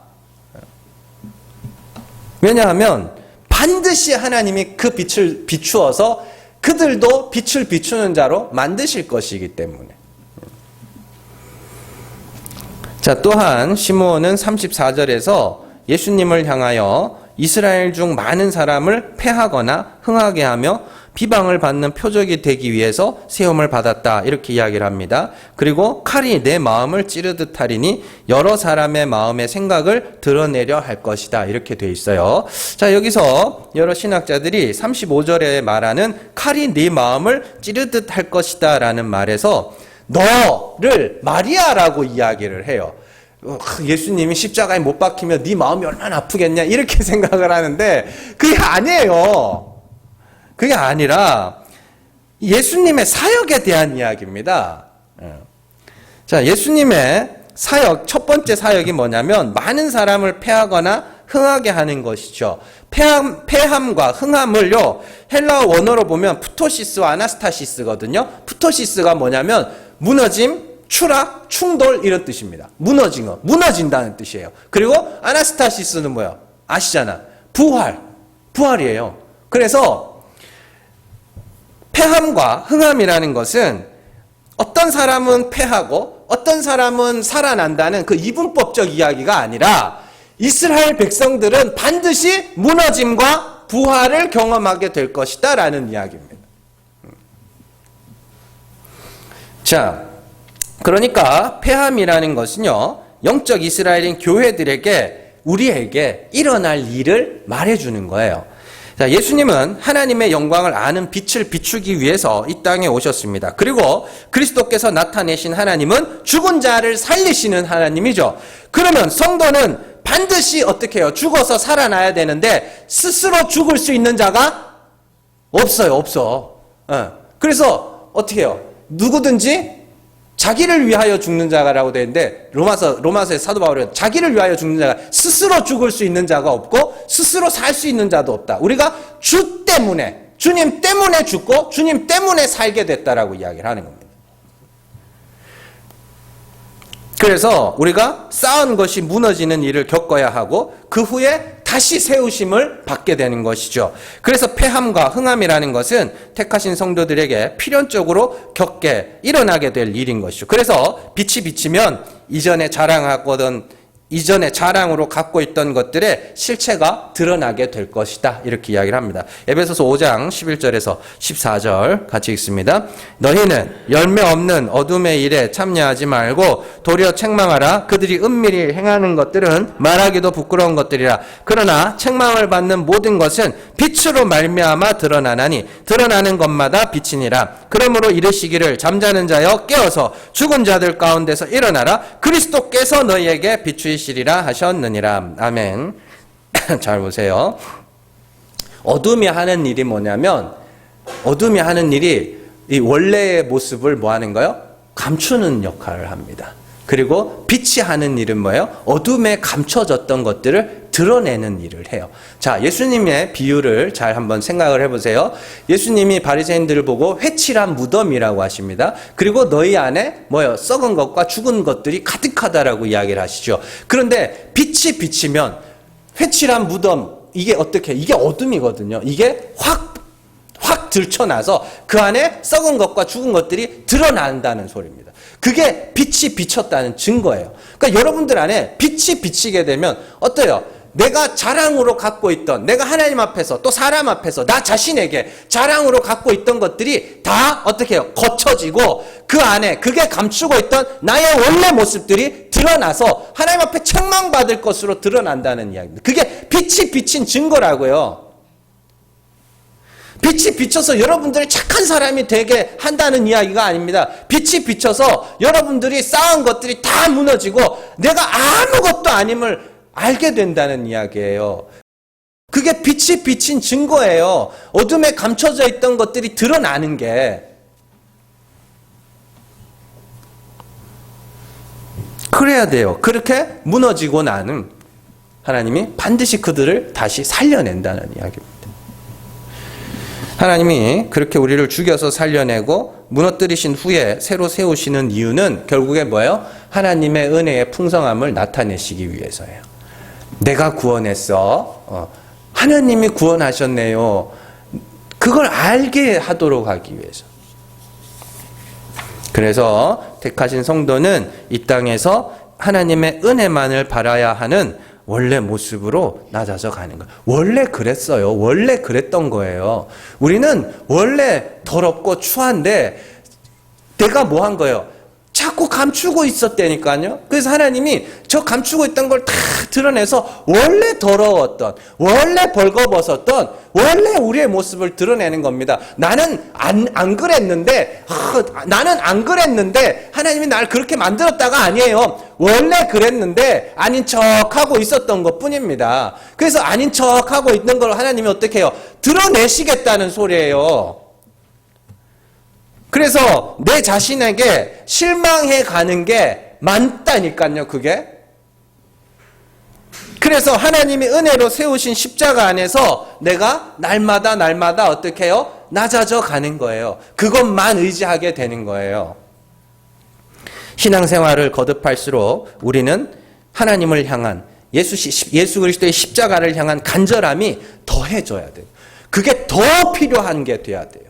왜냐하면 반드시 하나님이 그 빛을 비추어서 그들도 빛을 비추는 자로 만드실 것이기 때문에. 자, 또한 시므온은 34절에서 예수님을 향하여 이스라엘 중 많은 사람을 패하거나 흥하게 하며 비방을 받는 표적이 되기 위해서 세움을 받았다 이렇게 이야기를 합니다. 그리고 칼이 내 마음을 찌르듯 하리니 여러 사람의 마음의 생각을 드러내려 할 것이다 이렇게 돼 있어요. 자, 여기서 여러 신학자들이 35절에 말하는 칼이 네 마음을 찌르듯 할 것이다 라는 말에서 너를 마리아라고 이야기를 해요. 예수님이 십자가에 못 박히면 네 마음이 얼마나 아프겠냐 이렇게 생각을 하는데 그게 아니에요. 그게 아니라 예수님의 사역에 대한 이야기입니다. 자, 예수님의 사역, 첫 번째 사역이 뭐냐면 많은 사람을 패하거나 흥하게 하는 것이죠. 패함과 흥함을요, 헬라어 원어로 보면 푸토시스와 아나스타시스거든요. 푸토시스가 뭐냐면 무너짐, 추락, 충돌 이런 뜻입니다. 무너진 거, 무너진다는 뜻이에요. 그리고 아나스타시스는 뭐예요? 아시잖아. 부활이에요. 그래서 패함과 흥함이라는 것은 어떤 사람은 패하고 어떤 사람은 살아난다는 그 이분법적 이야기가 아니라 이스라엘 백성들은 반드시 무너짐과 부활을 경험하게 될 것이다 라는 이야기입니다. 자, 그러니까 패함이라는 것은요, 영적 이스라엘인 교회들에게 우리에게 일어날 일을 말해주는 거예요. 자, 예수님은 하나님의 영광을 아는 빛을 비추기 위해서 이 땅에 오셨습니다. 그리고 그리스도께서 나타내신 하나님은 죽은 자를 살리시는 하나님이죠. 그러면 성도는 반드시 어떻게 해요? 죽어서 살아나야 되는데 스스로 죽을 수 있는 자가 없어. 그래서 어떻게 해요? 누구든지 자기를 위하여 죽는 자가라고 되어 있는데 로마서의 사도 바울은 자기를 위하여 죽는 자가 스스로 죽을 수 있는 자가 없고 스스로 살 수 있는 자도 없다. 우리가 주 때문에 주님 때문에 죽고 주님 때문에 살게 됐다라고 이야기를 하는 겁니다. 그래서 우리가 쌓은 것이 무너지는 일을 겪어야 하고 그 후에 다시 세우심을 받게 되는 것이죠. 그래서 패함과 흥함이라는 것은 택하신 성도들에게 필연적으로 겪게 일어나게 될 일인 것이죠. 그래서 빛이 비치면 이전에 자랑으로 갖고 있던 것들의 실체가 드러나게 될 것이다. 이렇게 이야기를 합니다. 에베소서 5장 11절에서 14절 같이 읽습니다. 너희는 열매 없는 어둠의 일에 참여하지 말고 도리어 책망하라. 그들이 은밀히 행하는 것들은 말하기도 부끄러운 것들이라. 그러나 책망을 받는 모든 것은 빛으로 말미암아 드러나나니 드러나는 것마다 빛이니라. 그러므로 이르시기를 잠자는 자여 깨어서 죽은 자들 가운데서 일어나라. 그리스도께서 너희에게 비추이시리라 하셨느니라. 아멘. 잘 보세요. 어둠이 하는 일이 뭐냐면 어둠이 하는 일이 이 원래의 모습을 뭐 하는 거예요? 감추는 역할을 합니다. 그리고 빛이 하는 일은 뭐예요? 어둠에 감춰졌던 것들을 드러내는 일을 해요. 자, 예수님의 비유를 잘 한번 생각을 해보세요. 예수님이 바리새인들을 보고 회칠한 무덤이라고 하십니다. 그리고 너희 안에 뭐예요? 썩은 것과 죽은 것들이 가득하다라고 이야기를 하시죠. 그런데 빛이 비치면 회칠한 무덤, 이게 어떻게? 이게 어둠이거든요. 이게 확 들춰나서 그 안에 썩은 것과 죽은 것들이 드러난다는 소리입니다. 그게 빛이 비쳤다는 증거예요. 그러니까 여러분들 안에 빛이 비치게 되면 어때요? 내가 자랑으로 갖고 있던, 내가 하나님 앞에서 또 사람 앞에서 나 자신에게 자랑으로 갖고 있던 것들이 다 어떻게 해요? 거쳐지고 그 안에 그게 감추고 있던 나의 원래 모습들이 드러나서 하나님 앞에 책망받을 것으로 드러난다는 이야기입니다. 그게 빛이 비친 증거라고요. 빛이 비쳐서 여러분들이 착한 사람이 되게 한다는 이야기가 아닙니다. 빛이 비쳐서 여러분들이 쌓은 것들이 다 무너지고 내가 아무것도 아님을 알게 된다는 이야기예요. 그게 빛이 비친 증거예요. 어둠에 감춰져 있던 것들이 드러나는 게. 그래야 돼요. 그렇게 무너지고 나는 하나님이 반드시 그들을 다시 살려낸다는 이야기입니다. 하나님이 그렇게 우리를 죽여서 살려내고 무너뜨리신 후에 새로 세우시는 이유는 결국에 뭐예요? 하나님의 은혜의 풍성함을 나타내시기 위해서예요. 내가 구원했어. 하나님이 구원하셨네요. 그걸 알게 하도록 하기 위해서. 그래서 택하신 성도는 이 땅에서 하나님의 은혜만을 바라야 하는 원래 모습으로 낮아져 가는 거예요. 원래 그랬어요. 원래 그랬던 거예요. 우리는 원래 더럽고 추한데 내가 뭐 한 거예요? 자꾸 감추고 있었다니까요. 그래서 하나님이 저 감추고 있던 걸 다 드러내서 원래 더러웠던, 원래 벌거벗었던, 원래 우리의 모습을 드러내는 겁니다. 나는 안 그랬는데, 나는 안 그랬는데 하나님이 날 그렇게 만들었다가 아니에요. 원래 그랬는데 아닌 척하고 있었던 것 뿐입니다. 그래서 아닌 척하고 있는 걸 하나님이 어떻게 해요? 드러내시겠다는 소리예요. 그래서 내 자신에게 실망해 가는 게 많다니까요, 그게. 그래서 하나님이 은혜로 세우신 십자가 안에서 내가 날마다 어떻게 해요? 낮아져 가는 거예요. 그것만 의지하게 되는 거예요. 신앙생활을 거듭할수록 우리는 하나님을 향한 예수 그리스도의 십자가를 향한 간절함이 더해져야 돼요. 그게 더 필요한 게 돼야 돼요.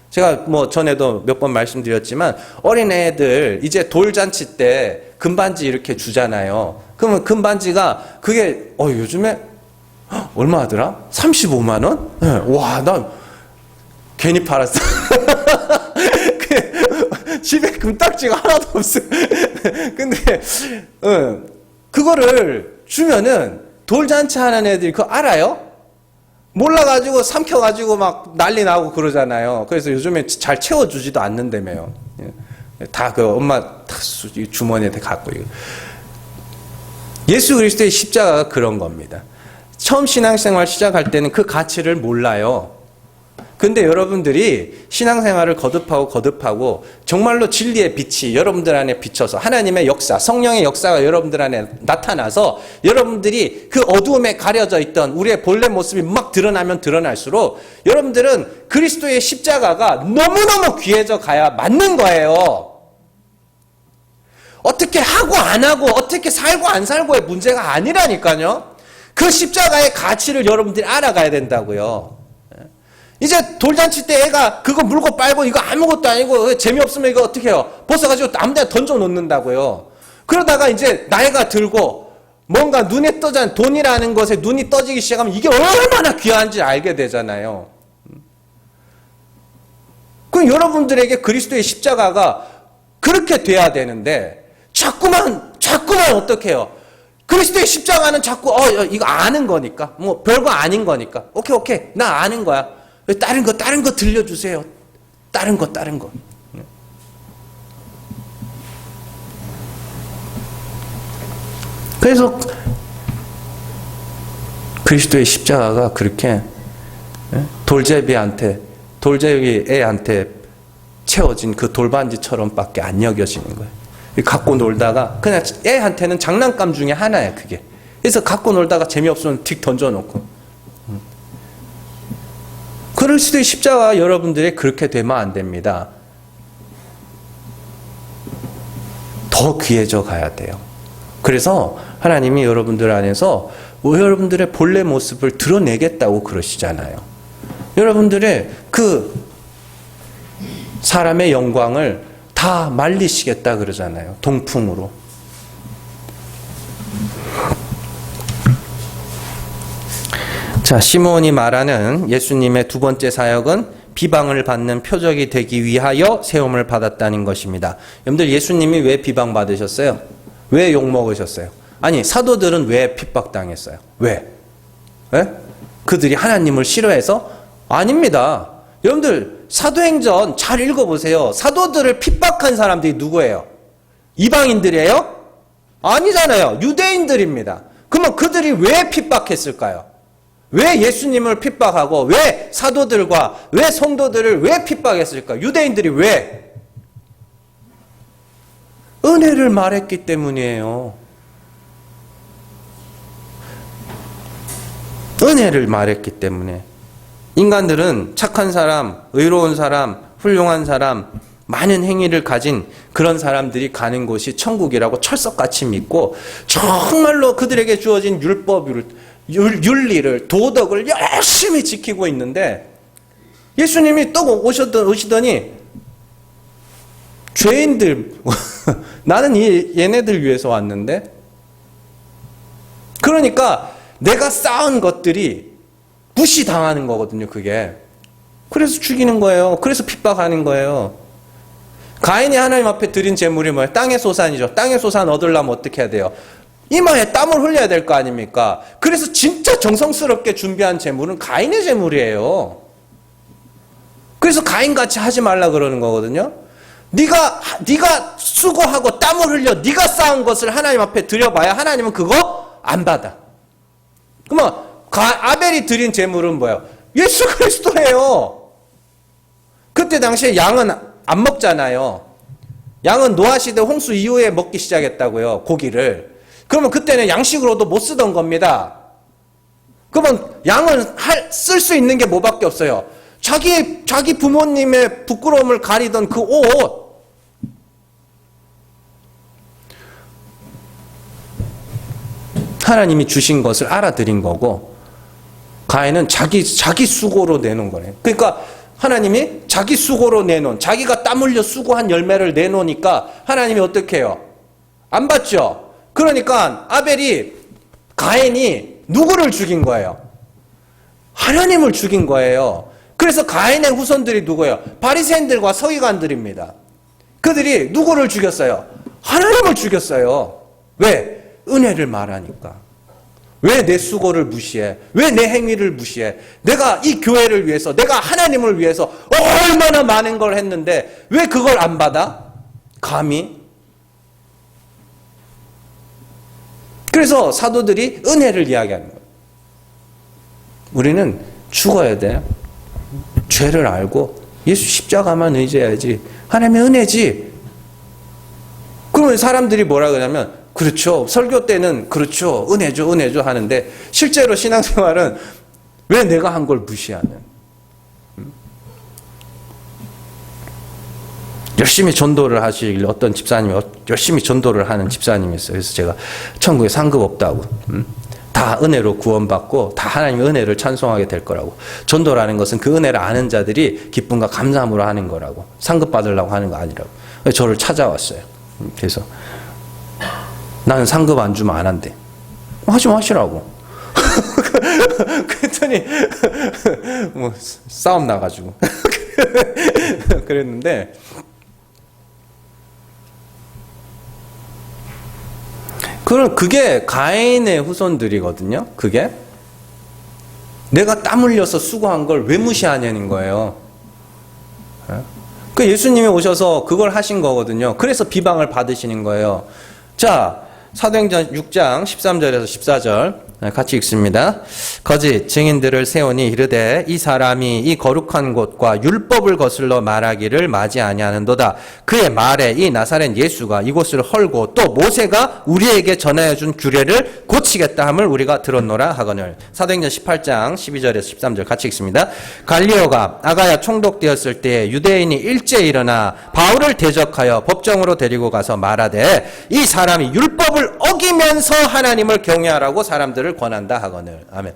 제가 전에도 몇 번 말씀드렸지만 어린애들 이제 돌잔치 때 금반지 이렇게 주잖아요. 그러면 금반지가 그게 요즘에 얼마 하더라? 35만 원? 네. 와, 난 괜히 팔았어. 집에 금딱지가 하나도 없어. 근데 그거를 주면은 돌잔치 하는 애들이 그거 알아요? 몰라가지고 삼켜가지고 막 난리 나고 그러잖아요. 그래서 요즘에 잘 채워주지도 않는다며요. 다 그 엄마 주머니에 갖고. 예수 그리스도의 십자가가 그런 겁니다. 처음 신앙생활 시작할 때는 그 가치를 몰라요. 근데 여러분들이 신앙생활을 거듭하고 정말로 진리의 빛이 여러분들 안에 비쳐서 하나님의 역사, 성령의 역사가 여러분들 안에 나타나서 여러분들이 그 어두움에 가려져 있던 우리의 본래 모습이 막 드러나면 드러날수록 여러분들은 그리스도의 십자가가 너무너무 귀해져 가야 맞는 거예요. 어떻게 하고 안 하고 어떻게 살고 안 살고의 문제가 아니라니까요. 그 십자가의 가치를 여러분들이 알아가야 된다고요. 이제 돌잔치 때 애가 그거 물고 빨고 이거 아무것도 아니고 재미없으면 이거 어떻게 해요? 벗어가지고 아무 데나 던져 놓는다고요. 그러다가 이제 나이가 들고 뭔가 눈에 떠진 돈이라는 것에 눈이 떠지기 시작하면 이게 얼마나 귀한지 알게 되잖아요. 그럼 여러분들에게 그리스도의 십자가가 그렇게 돼야 되는데 자꾸만 어떻게 해요? 그리스도의 십자가는 자꾸 이거 아는 거니까 뭐 별거 아닌 거니까 오케이 나 아는 거야. 다른 거 들려주세요. 다른 거. 그래서 그리스도의 십자가가 그렇게 돌제비 애한테 채워진 그 돌반지처럼밖에 안 여겨지는 거예요. 갖고 놀다가 그냥 애한테는 장난감 중에 하나야 그게. 그래서 갖고 놀다가 재미없으면 틱 던져놓고. 그리스도의 십자가 여러분들이 그렇게 되면 안 됩니다. 더 귀해져 가야 돼요. 그래서 하나님이 여러분들 안에서 여러분들의 본래 모습을 드러내겠다고 그러시잖아요. 여러분들의 그 사람의 영광을 다 말리시겠다 그러잖아요. 동풍으로. 자, 시므온이 말하는 예수님의 두 번째 사역은 비방을 받는 표적이 되기 위하여 세움을 받았다는 것입니다. 여러분들, 예수님이 왜 비방받으셨어요? 왜 욕먹으셨어요? 아니, 사도들은 왜 핍박당했어요? 왜? 예? 그들이 하나님을 싫어해서? 아닙니다. 여러분들, 사도행전 잘 읽어보세요. 사도들을 핍박한 사람들이 누구예요? 이방인들이에요? 아니잖아요. 유대인들입니다. 그러면 그들이 왜 핍박했을까요? 왜 예수님을 핍박하고 왜 사도들과 왜 성도들을 왜 핍박했을까? 유대인들이 왜? 은혜를 말했기 때문이에요. 은혜를 말했기 때문에. 인간들은 착한 사람, 의로운 사람, 훌륭한 사람, 많은 행위를 가진 그런 사람들이 가는 곳이 천국이라고 철석같이 믿고 정말로 그들에게 주어진 윤리를, 도덕을 열심히 지키고 있는데 예수님이 또 오시더니 죄인들, 나는 얘네들 위해서 왔는데, 그러니까 내가 쌓은 것들이 무시당하는 거거든요, 그게. 그래서 죽이는 거예요. 그래서 핍박하는 거예요. 가인이 하나님 앞에 드린 제물이 뭐예요? 땅의 소산이죠. 땅의 소산 얻으려면 어떻게 해야 돼요? 이마에 땀을 흘려야 될 거 아닙니까? 그래서 진짜 정성스럽게 준비한 제물은 가인의 제물이에요. 그래서 가인같이 하지 말라 그러는 거거든요. 네가 수고하고 땀을 흘려 네가 쌓은 것을 하나님 앞에 드려봐야 하나님은 그거 안 받아. 그러면 아벨이 드린 제물은 뭐예요? 예수 그리스도예요. 그때 당시에 양은 안 먹잖아요. 양은 노아 시대 홍수 이후에 먹기 시작했다고요, 고기를. 그러면 그때는 양식으로도 못 쓰던 겁니다. 그러면 양은 쓸 수 있는 게 뭐밖에 없어요? 자기 부모님의 부끄러움을 가리던 그 옷. 하나님이 주신 것을 알아들인 거고, 가인은 자기 수고로 내놓은 거예요. 그러니까 하나님이 자기 수고로 내놓은, 자기가 땀 흘려 수고한 열매를 내놓으니까 하나님이 어떻게 해요? 안 받죠? 그러니까 가인이 누구를 죽인 거예요? 하나님을 죽인 거예요. 그래서 가인의 후손들이 누구예요? 바리새인들과 서기관들입니다. 그들이 누구를 죽였어요? 하나님을 죽였어요. 왜? 은혜를 말하니까. 왜 내 수고를 무시해? 왜 내 행위를 무시해? 내가 이 교회를 위해서, 내가 하나님을 위해서 얼마나 많은 걸 했는데 왜 그걸 안 받아? 감히? 그래서 사도들이 은혜를 이야기하는 거예요. 우리는 죽어야 돼. 죄를 알고 예수 십자가만 의지해야지. 하나님의 은혜지. 그러면 사람들이 뭐라 그러냐면, 그렇죠, 설교 때는 그렇죠, 은혜죠 하는데 실제로 신앙생활은 왜 내가 한 걸 무시하는. 열심히 전도를 하실 어떤 집사님이, 열심히 전도를 하는 집사님이 있어요. 그래서 제가 천국에 상급 없다고, 다 은혜로 구원받고 다 하나님의 은혜를 찬송하게 될 거라고, 전도라는 것은 그 은혜를 아는 자들이 기쁨과 감사함으로 하는 거라고, 상급 받으려고 하는 거 아니라고. 저를 찾아왔어요. 그래서 나는 상급 안 주면 안 한대. 하지 마시라고. 그랬더니 뭐 싸움 나가지고 그랬는데, 그게 가인의 후손들이거든요. 그게 내가 땀 흘려서 수고한 걸 왜 무시하냐는 거예요. 그 예수님이 오셔서 그걸 하신 거거든요. 그래서 비방을 받으시는 거예요. 자, 사도행전 6장 13절에서 14절 같이 읽습니다. 거짓 증인들을 세우니 이르되 이 사람이 이 거룩한 곳과 율법을 거슬러 말하기를 맞이 아니하는도다. 그의 말에 이 나사렛 예수가 이곳을 헐고 또 모세가 우리에게 전하여 준 규례를 고치겠다 함을 우리가 들었노라 하거늘. 사도행전 18장 12절에서 13절 같이 읽습니다. 갈리오가 아가야 총독되었을 때 유대인이 일제 일어나 바울을 대적하여 법정으로 데리고 가서 말하되 이 사람이 율법을 어기면서 하나님을 경외하라고 사람들을 권한다 하거늘. 아멘.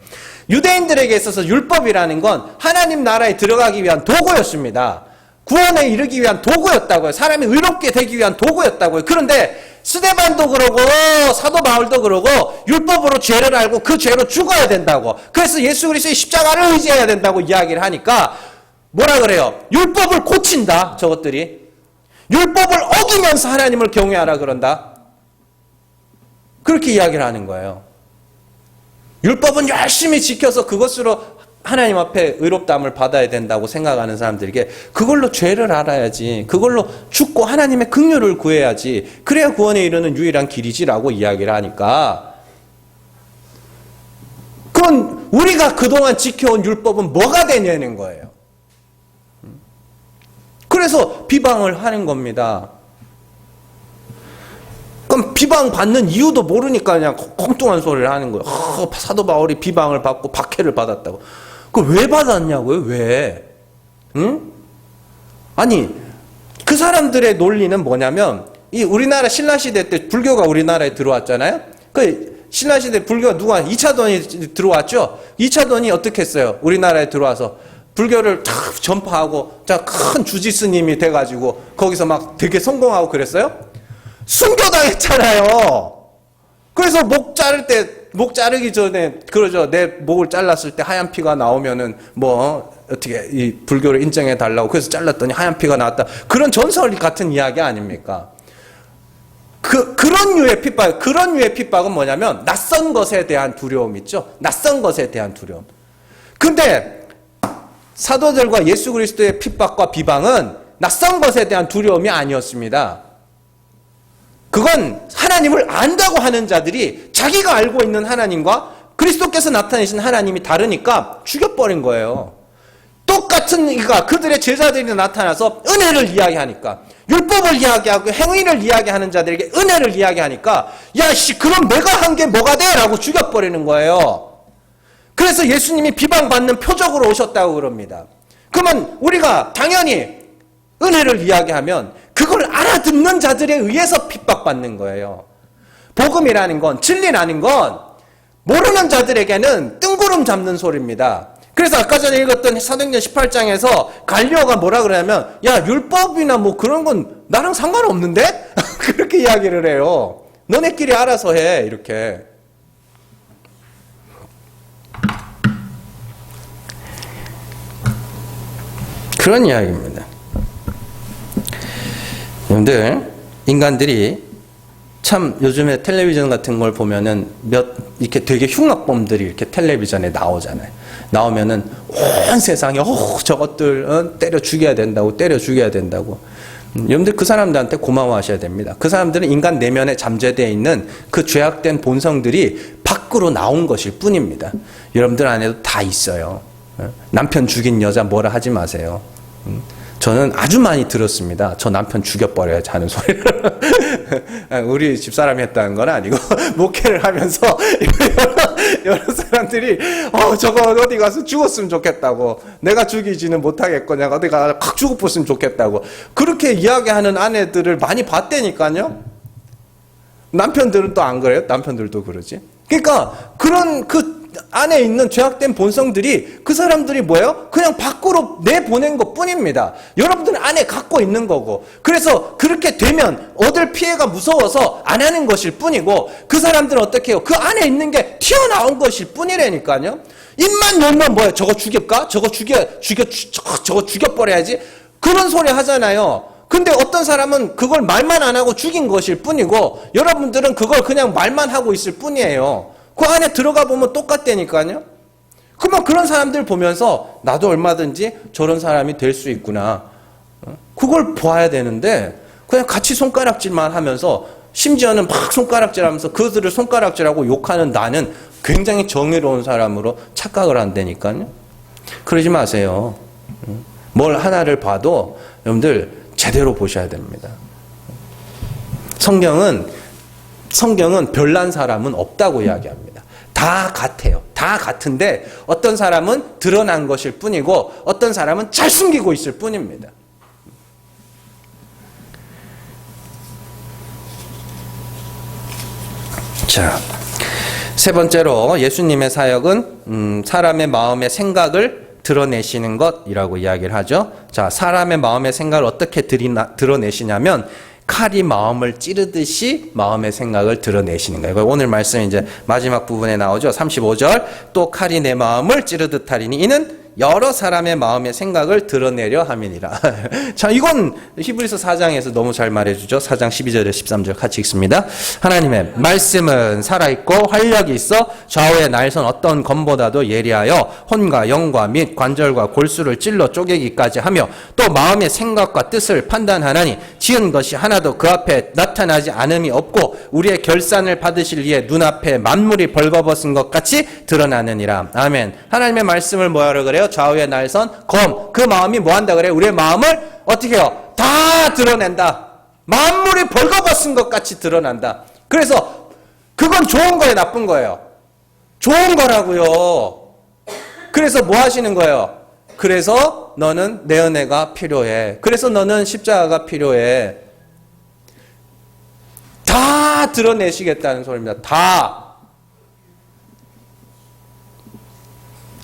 유대인들에게 있어서 율법이라는 건 하나님 나라에 들어가기 위한 도구였습니다. 구원에 이르기 위한 도구였다고요. 사람이 의롭게 되기 위한 도구였다고요. 그런데 스데반도 그러고 사도 바울도 그러고 율법으로 죄를 알고 그 죄로 죽어야 된다고. 그래서 예수 그리스도의 십자가를 의지해야 된다고 이야기를 하니까 뭐라 그래요? 율법을 고친다. 저것들이. 율법을 어기면서 하나님을 경외하라 그런다. 그렇게 이야기를 하는 거예요. 율법은 열심히 지켜서 그것으로 하나님 앞에 의롭다함을 받아야 된다고 생각하는 사람들에게 그걸로 죄를 알아야지. 그걸로 죽고 하나님의 긍휼을 구해야지. 그래야 구원에 이르는 유일한 길이지라고 이야기를 하니까 그건 우리가 그동안 지켜온 율법은 뭐가 되냐는 거예요. 그래서 비방을 하는 겁니다. 그럼 비방받는 이유도 모르니까 그냥 엉뚱한 소리를 하는 거예요. 사도 바울이 비방을 받고 박해를 받았다고. 그 왜 받았냐고요? 왜? 응? 아니 그 사람들의 논리는 뭐냐면 이 우리나라 신라시대 때 불교가 우리나라에 들어왔잖아요. 그 신라시대 불교가 누가 2차돈이 들어왔죠. 2차돈이 어떻게 했어요? 우리나라에 들어와서 불교를 다 전파하고 큰 주지스님이 돼가지고 거기서 막 되게 성공하고 그랬어요? 순교당했잖아요. 그래서 목 자르기 전에 그러죠. 내 목을 잘랐을 때 하얀 피가 나오면은 뭐 어떻게 이 불교를 인정해 달라고 그래서 잘랐더니 하얀 피가 나왔다. 그런 전설 같은 이야기 아닙니까? 그런 류의 핍박은 뭐냐면 낯선 것에 대한 두려움 있죠. 낯선 것에 대한 두려움. 근데 사도들과 예수 그리스도의 핍박과 비방은 낯선 것에 대한 두려움이 아니었습니다. 그건 하나님을 안다고 하는 자들이 자기가 알고 있는 하나님과 그리스도께서 나타내신 하나님이 다르니까 죽여버린 거예요. 똑같은 이가 그들의 제자들이 나타나서 은혜를 이야기하니까 율법을 이야기하고 행위를 이야기하는 자들에게 은혜를 이야기하니까 야씨 그럼 내가 한 게 뭐가 돼? 라고 죽여버리는 거예요. 그래서 예수님이 비방받는 표적으로 오셨다고 그럽니다. 그러면 우리가 당연히 은혜를 이야기하면 그걸 알아듣는 자들에 의해서 핍박받는 거예요. 복음이라는 건, 진리라는 건 모르는 자들에게는 뜬구름 잡는 소리입니다. 그래서 아까 전에 읽었던 사도행전 18장에서 갈리오가 뭐라 그러냐면 야 율법이나 뭐 그런 건 나랑 상관없는데? 그렇게 이야기를 해요. 너네끼리 알아서 해 이렇게. 그런 이야기입니다. 여러분들 인간들이 참 요즘에 텔레비전 같은 걸 보면은 이렇게 되게 흉악범들이 이렇게 텔레비전에 나오잖아요. 나오면은 온 세상에 저것들 때려 죽여야 된다고 여러분들 그 사람들한테 고마워하셔야 됩니다. 그 사람들은 인간 내면에 잠재되어 있는 그 죄악된 본성들이 밖으로 나온 것일 뿐입니다. 여러분들 안에도 다 있어요. 남편 죽인 여자 뭐라 하지 마세요. 저는 아주 많이 들었습니다. 저 남편 죽여버려야지 하는 소리를. 우리 집사람이 했다는 건 아니고, 목회를 하면서, 여러 사람들이, 저거 어디 가서 죽었으면 좋겠다고. 내가 죽이지는 못하겠거냐. 어디 가서 확 죽었으면 좋겠다고. 그렇게 이야기하는 아내들을 많이 봤다니까요. 남편들은 또 안 그래요? 남편들도 그러지. 그러니까, 안에 있는 죄악된 본성들이 그 사람들이 뭐예요? 그냥 밖으로 내보낸 것 뿐입니다. 여러분들은 안에 갖고 있는 거고 그래서 그렇게 되면 얻을 피해가 무서워서 안 하는 것일 뿐이고 그 사람들은 어떻게 해요? 그 안에 있는 게 튀어나온 것일 뿐이라니까요. 입만 열면 뭐예요? 저거 죽일까? 저거 죽여버려야지? 그런 소리 하잖아요. 근데 어떤 사람은 그걸 말만 안 하고 죽인 것일 뿐이고 여러분들은 그걸 그냥 말만 하고 있을 뿐이에요. 그 안에 들어가 보면 똑같다니까요. 그러면 그런 사람들 보면서 나도 얼마든지 저런 사람이 될 수 있구나. 그걸 봐야 되는데 그냥 같이 손가락질만 하면서 심지어는 막 손가락질하면서 그들을 손가락질하고 욕하는 나는 굉장히 정의로운 사람으로 착각을 한다니까요. 그러지 마세요. 뭘 하나를 봐도 여러분들 제대로 보셔야 됩니다. 성경은 별난 사람은 없다고 이야기합니다. 다 같아요. 다 같은데 어떤 사람은 드러난 것일 뿐이고 어떤 사람은 잘 숨기고 있을 뿐입니다. 자, 세 번째로 예수님의 사역은 사람의 마음의 생각을 드러내시는 것이라고 이야기를 하죠. 자, 사람의 마음의 생각을 어떻게 드러내시냐면 칼이 마음을 찌르듯이 마음의 생각을 드러내시는 거예요. 오늘 말씀 이제 마지막 부분에 나오죠. 35절. 또 칼이 내 마음을 찌르듯 하리니 이는 여러 사람의 마음의 생각을 드러내려 함이니라. 자, 이건 히브리서 4장에서 너무 잘 말해주죠. 4장 12절에 13절 같이 읽습니다. 하나님의 말씀은 살아있고 활력이 있어 좌우의 날선 어떤 검보다도 예리하여 혼과 영과 및 관절과 골수를 찔러 쪼개기까지 하며 또 마음의 생각과 뜻을 판단하나니 지은 것이 하나도 그 앞에 나타나지 않음이 없고 우리의 결산을 받으실 이에 눈앞에 만물이 벌거벗은 것 같이 드러나느니라. 아멘. 하나님의 말씀을 뭐하러 그래요? 좌우의 날선 검. 그 마음이 뭐한다 그래요? 우리의 마음을 어떻게 해요? 다 드러낸다. 만물이 벌거벗은 것 같이 드러난다. 그래서 그건 좋은 거예요? 나쁜 거예요? 좋은 거라고요. 그래서 뭐 하시는 거예요? 그래서 너는 내 은혜가 필요해. 그래서 너는 십자가가 필요해. 다 드러내시겠다는 소리입니다. 다.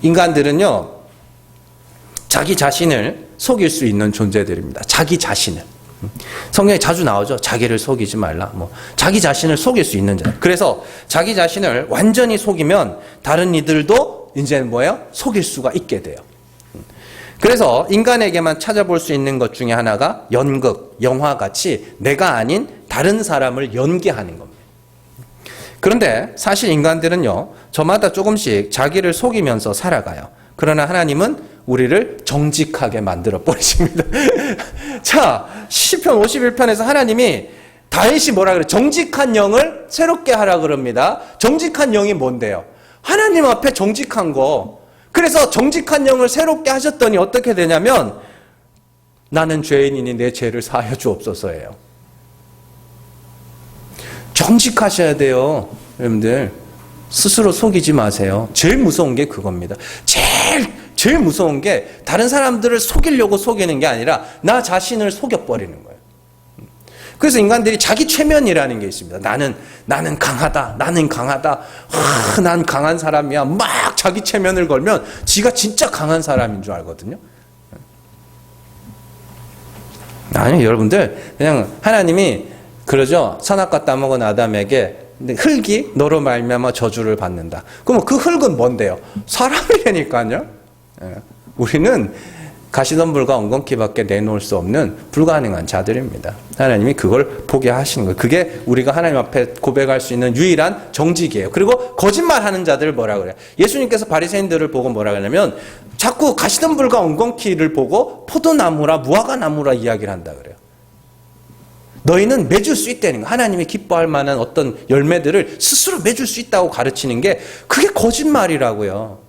인간들은요, 자기 자신을 속일 수 있는 존재들입니다. 자기 자신을. 성경에 자주 나오죠. 자기를 속이지 말라. 자기 자신을 속일 수 있는 자. 그래서 자기 자신을 완전히 속이면 다른 이들도 이제는 뭐예요? 속일 수가 있게 돼요. 그래서 인간에게만 찾아볼 수 있는 것 중에 하나가 연극, 영화같이 내가 아닌 다른 사람을 연기하는 겁니다. 그런데 사실 인간들은요, 저마다 조금씩 자기를 속이면서 살아가요. 그러나 하나님은 우리를 정직하게 만들어 버리십니다. 자, 시편 51편에서 하나님이 다윗이 뭐라 그래요? 정직한 영을 새롭게 하라 그럽니다. 정직한 영이 뭔데요? 하나님 앞에 정직한 거. 그래서 정직한 영을 새롭게 하셨더니 어떻게 되냐면 나는 죄인이니 내 죄를 사하여 주옵소서예요. 정직하셔야 돼요. 여러분들 스스로 속이지 마세요. 제일 무서운 게 그겁니다. 제일 무서운 게 다른 사람들을 속이려고 속이는 게 아니라 나 자신을 속여버리는 거예요. 그래서 인간들이 자기 최면이라는 게 있습니다. 나는 강하다. 나는 강하다. 난 강한 사람이야. 막 자기 최면을 걸면 지가 진짜 강한 사람인 줄 알거든요. 아니, 여러분들 그냥 하나님이 그러죠. 선악과 따먹은 아담에게 흙이 너로 말미암아 저주를 받는다. 그럼 그 흙은 뭔데요? 사람이라니까요. 우리는 가시덤불과 엉겅퀴밖에 내놓을 수 없는 불가능한 자들입니다. 하나님이 그걸 보게 하시는 거예요. 그게 우리가 하나님 앞에 고백할 수 있는 유일한 정직이에요. 그리고 거짓말하는 자들을 뭐라 그래요? 예수님께서 바리새인들을 보고 뭐라 그러냐면 자꾸 가시덤불과 엉겅퀴를 보고 포도나무라 무화과나무라 이야기를 한다 그래요. 너희는 맺을 수 있다는 거. 하나님이 기뻐할 만한 어떤 열매들을 스스로 맺을 수 있다고 가르치는 게 그게 거짓말이라고요.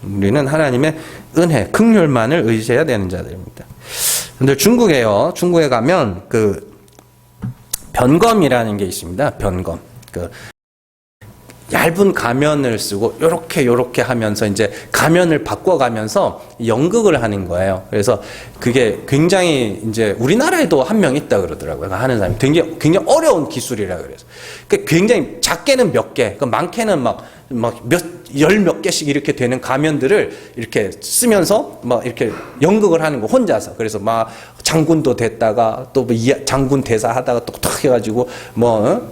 우리는 하나님의 은혜, 긍휼만을 의지해야 되는 자들입니다. 근데 중국에 가면 그 변검이라는 게 있습니다. 변검. 그 얇은 가면을 쓰고 요렇게 하면서 이제 가면을 바꿔가면서 연극을 하는 거예요. 그래서 그게 굉장히 이제 우리나라에도 한 명 있다 그러더라고요. 하는 사람이 굉장히 어려운 기술이라 그래서. 그러니까 굉장히 작게는 몇 개, 많게는 막 열 몇 개씩 이렇게 되는 가면들을 이렇게 쓰면서 막 이렇게 연극을 하는 거 혼자서. 그래서 막 장군도 됐다가 또 장군 대사 하다가 똑똑 해가지고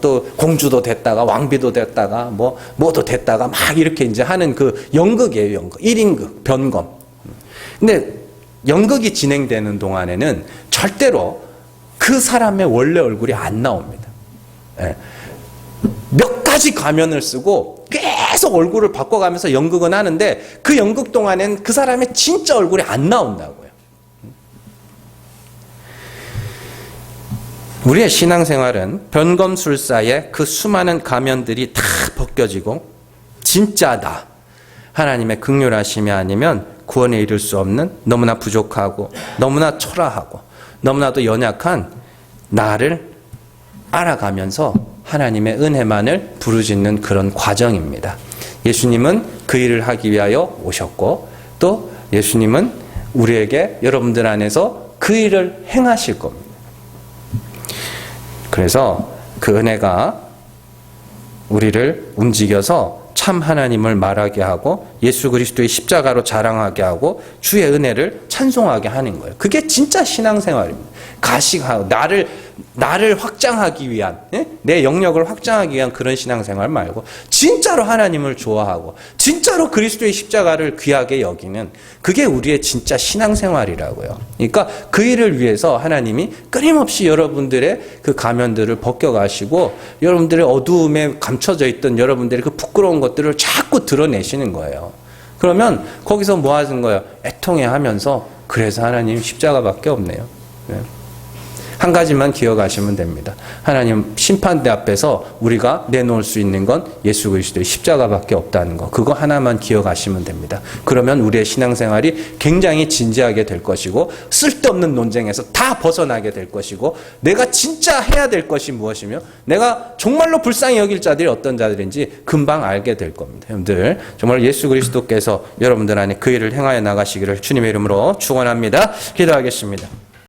또 공주도 됐다가 왕비도 됐다가 뭐도 됐다가 막 이렇게 이제 하는 그 연극이에요. 연극. 1인극, 변검. 근데 연극이 진행되는 동안에는 절대로 그 사람의 원래 얼굴이 안 나옵니다. 예. 몇 가지 가면을 쓰고 계속 얼굴을 바꿔가면서 연극은 하는데 그 연극 동안엔 그 사람의 진짜 얼굴이 안 나온다고요. 우리의 신앙생활은 변검술사의 그 수많은 가면들이 다 벗겨지고 진짜다. 하나님의 긍휼하심이 아니면 구원에 이를 수 없는 너무나 부족하고 너무나 초라하고 너무나도 연약한 나를 알아가면서 하나님의 은혜만을 부르짖는 그런 과정입니다. 예수님은 그 일을 하기 위하여 오셨고 또 예수님은 우리에게 여러분들 안에서 그 일을 행하실 겁니다. 그래서 그 은혜가 우리를 움직여서 참 하나님을 말하게 하고 예수 그리스도의 십자가로 자랑하게 하고 주의 은혜를 찬송하게 하는 거예요. 그게 진짜 신앙생활입니다. 가식하고 나를 나를 확장하기 위한, 내 영역을 확장하기 위한 그런 신앙생활 말고 진짜로 하나님을 좋아하고 진짜로 그리스도의 십자가를 귀하게 여기는 그게 우리의 진짜 신앙생활이라고요. 그러니까 그 일을 위해서 하나님이 끊임없이 여러분들의 그 가면들을 벗겨가시고 여러분들의 어두움에 감춰져 있던 여러분들의 그 부끄러운 것들을 자꾸 드러내시는 거예요. 그러면 거기서 뭐 하는 거예요? 애통해하면서 그래서 하나님 십자가밖에 없네요. 한 가지만 기억하시면 됩니다. 하나님 심판대 앞에서 우리가 내놓을 수 있는 건 예수 그리스도의 십자가밖에 없다는 거. 그거 하나만 기억하시면 됩니다. 그러면 우리의 신앙생활이 굉장히 진지하게 될 것이고 쓸데없는 논쟁에서 다 벗어나게 될 것이고 내가 진짜 해야 될 것이 무엇이며 내가 정말로 불쌍히 여길 자들이 어떤 자들인지 금방 알게 될 겁니다. 여러분들 정말 예수 그리스도께서 여러분들 안에 그 일을 행하여 나가시기를 주님의 이름으로 축원합니다. 기도하겠습니다.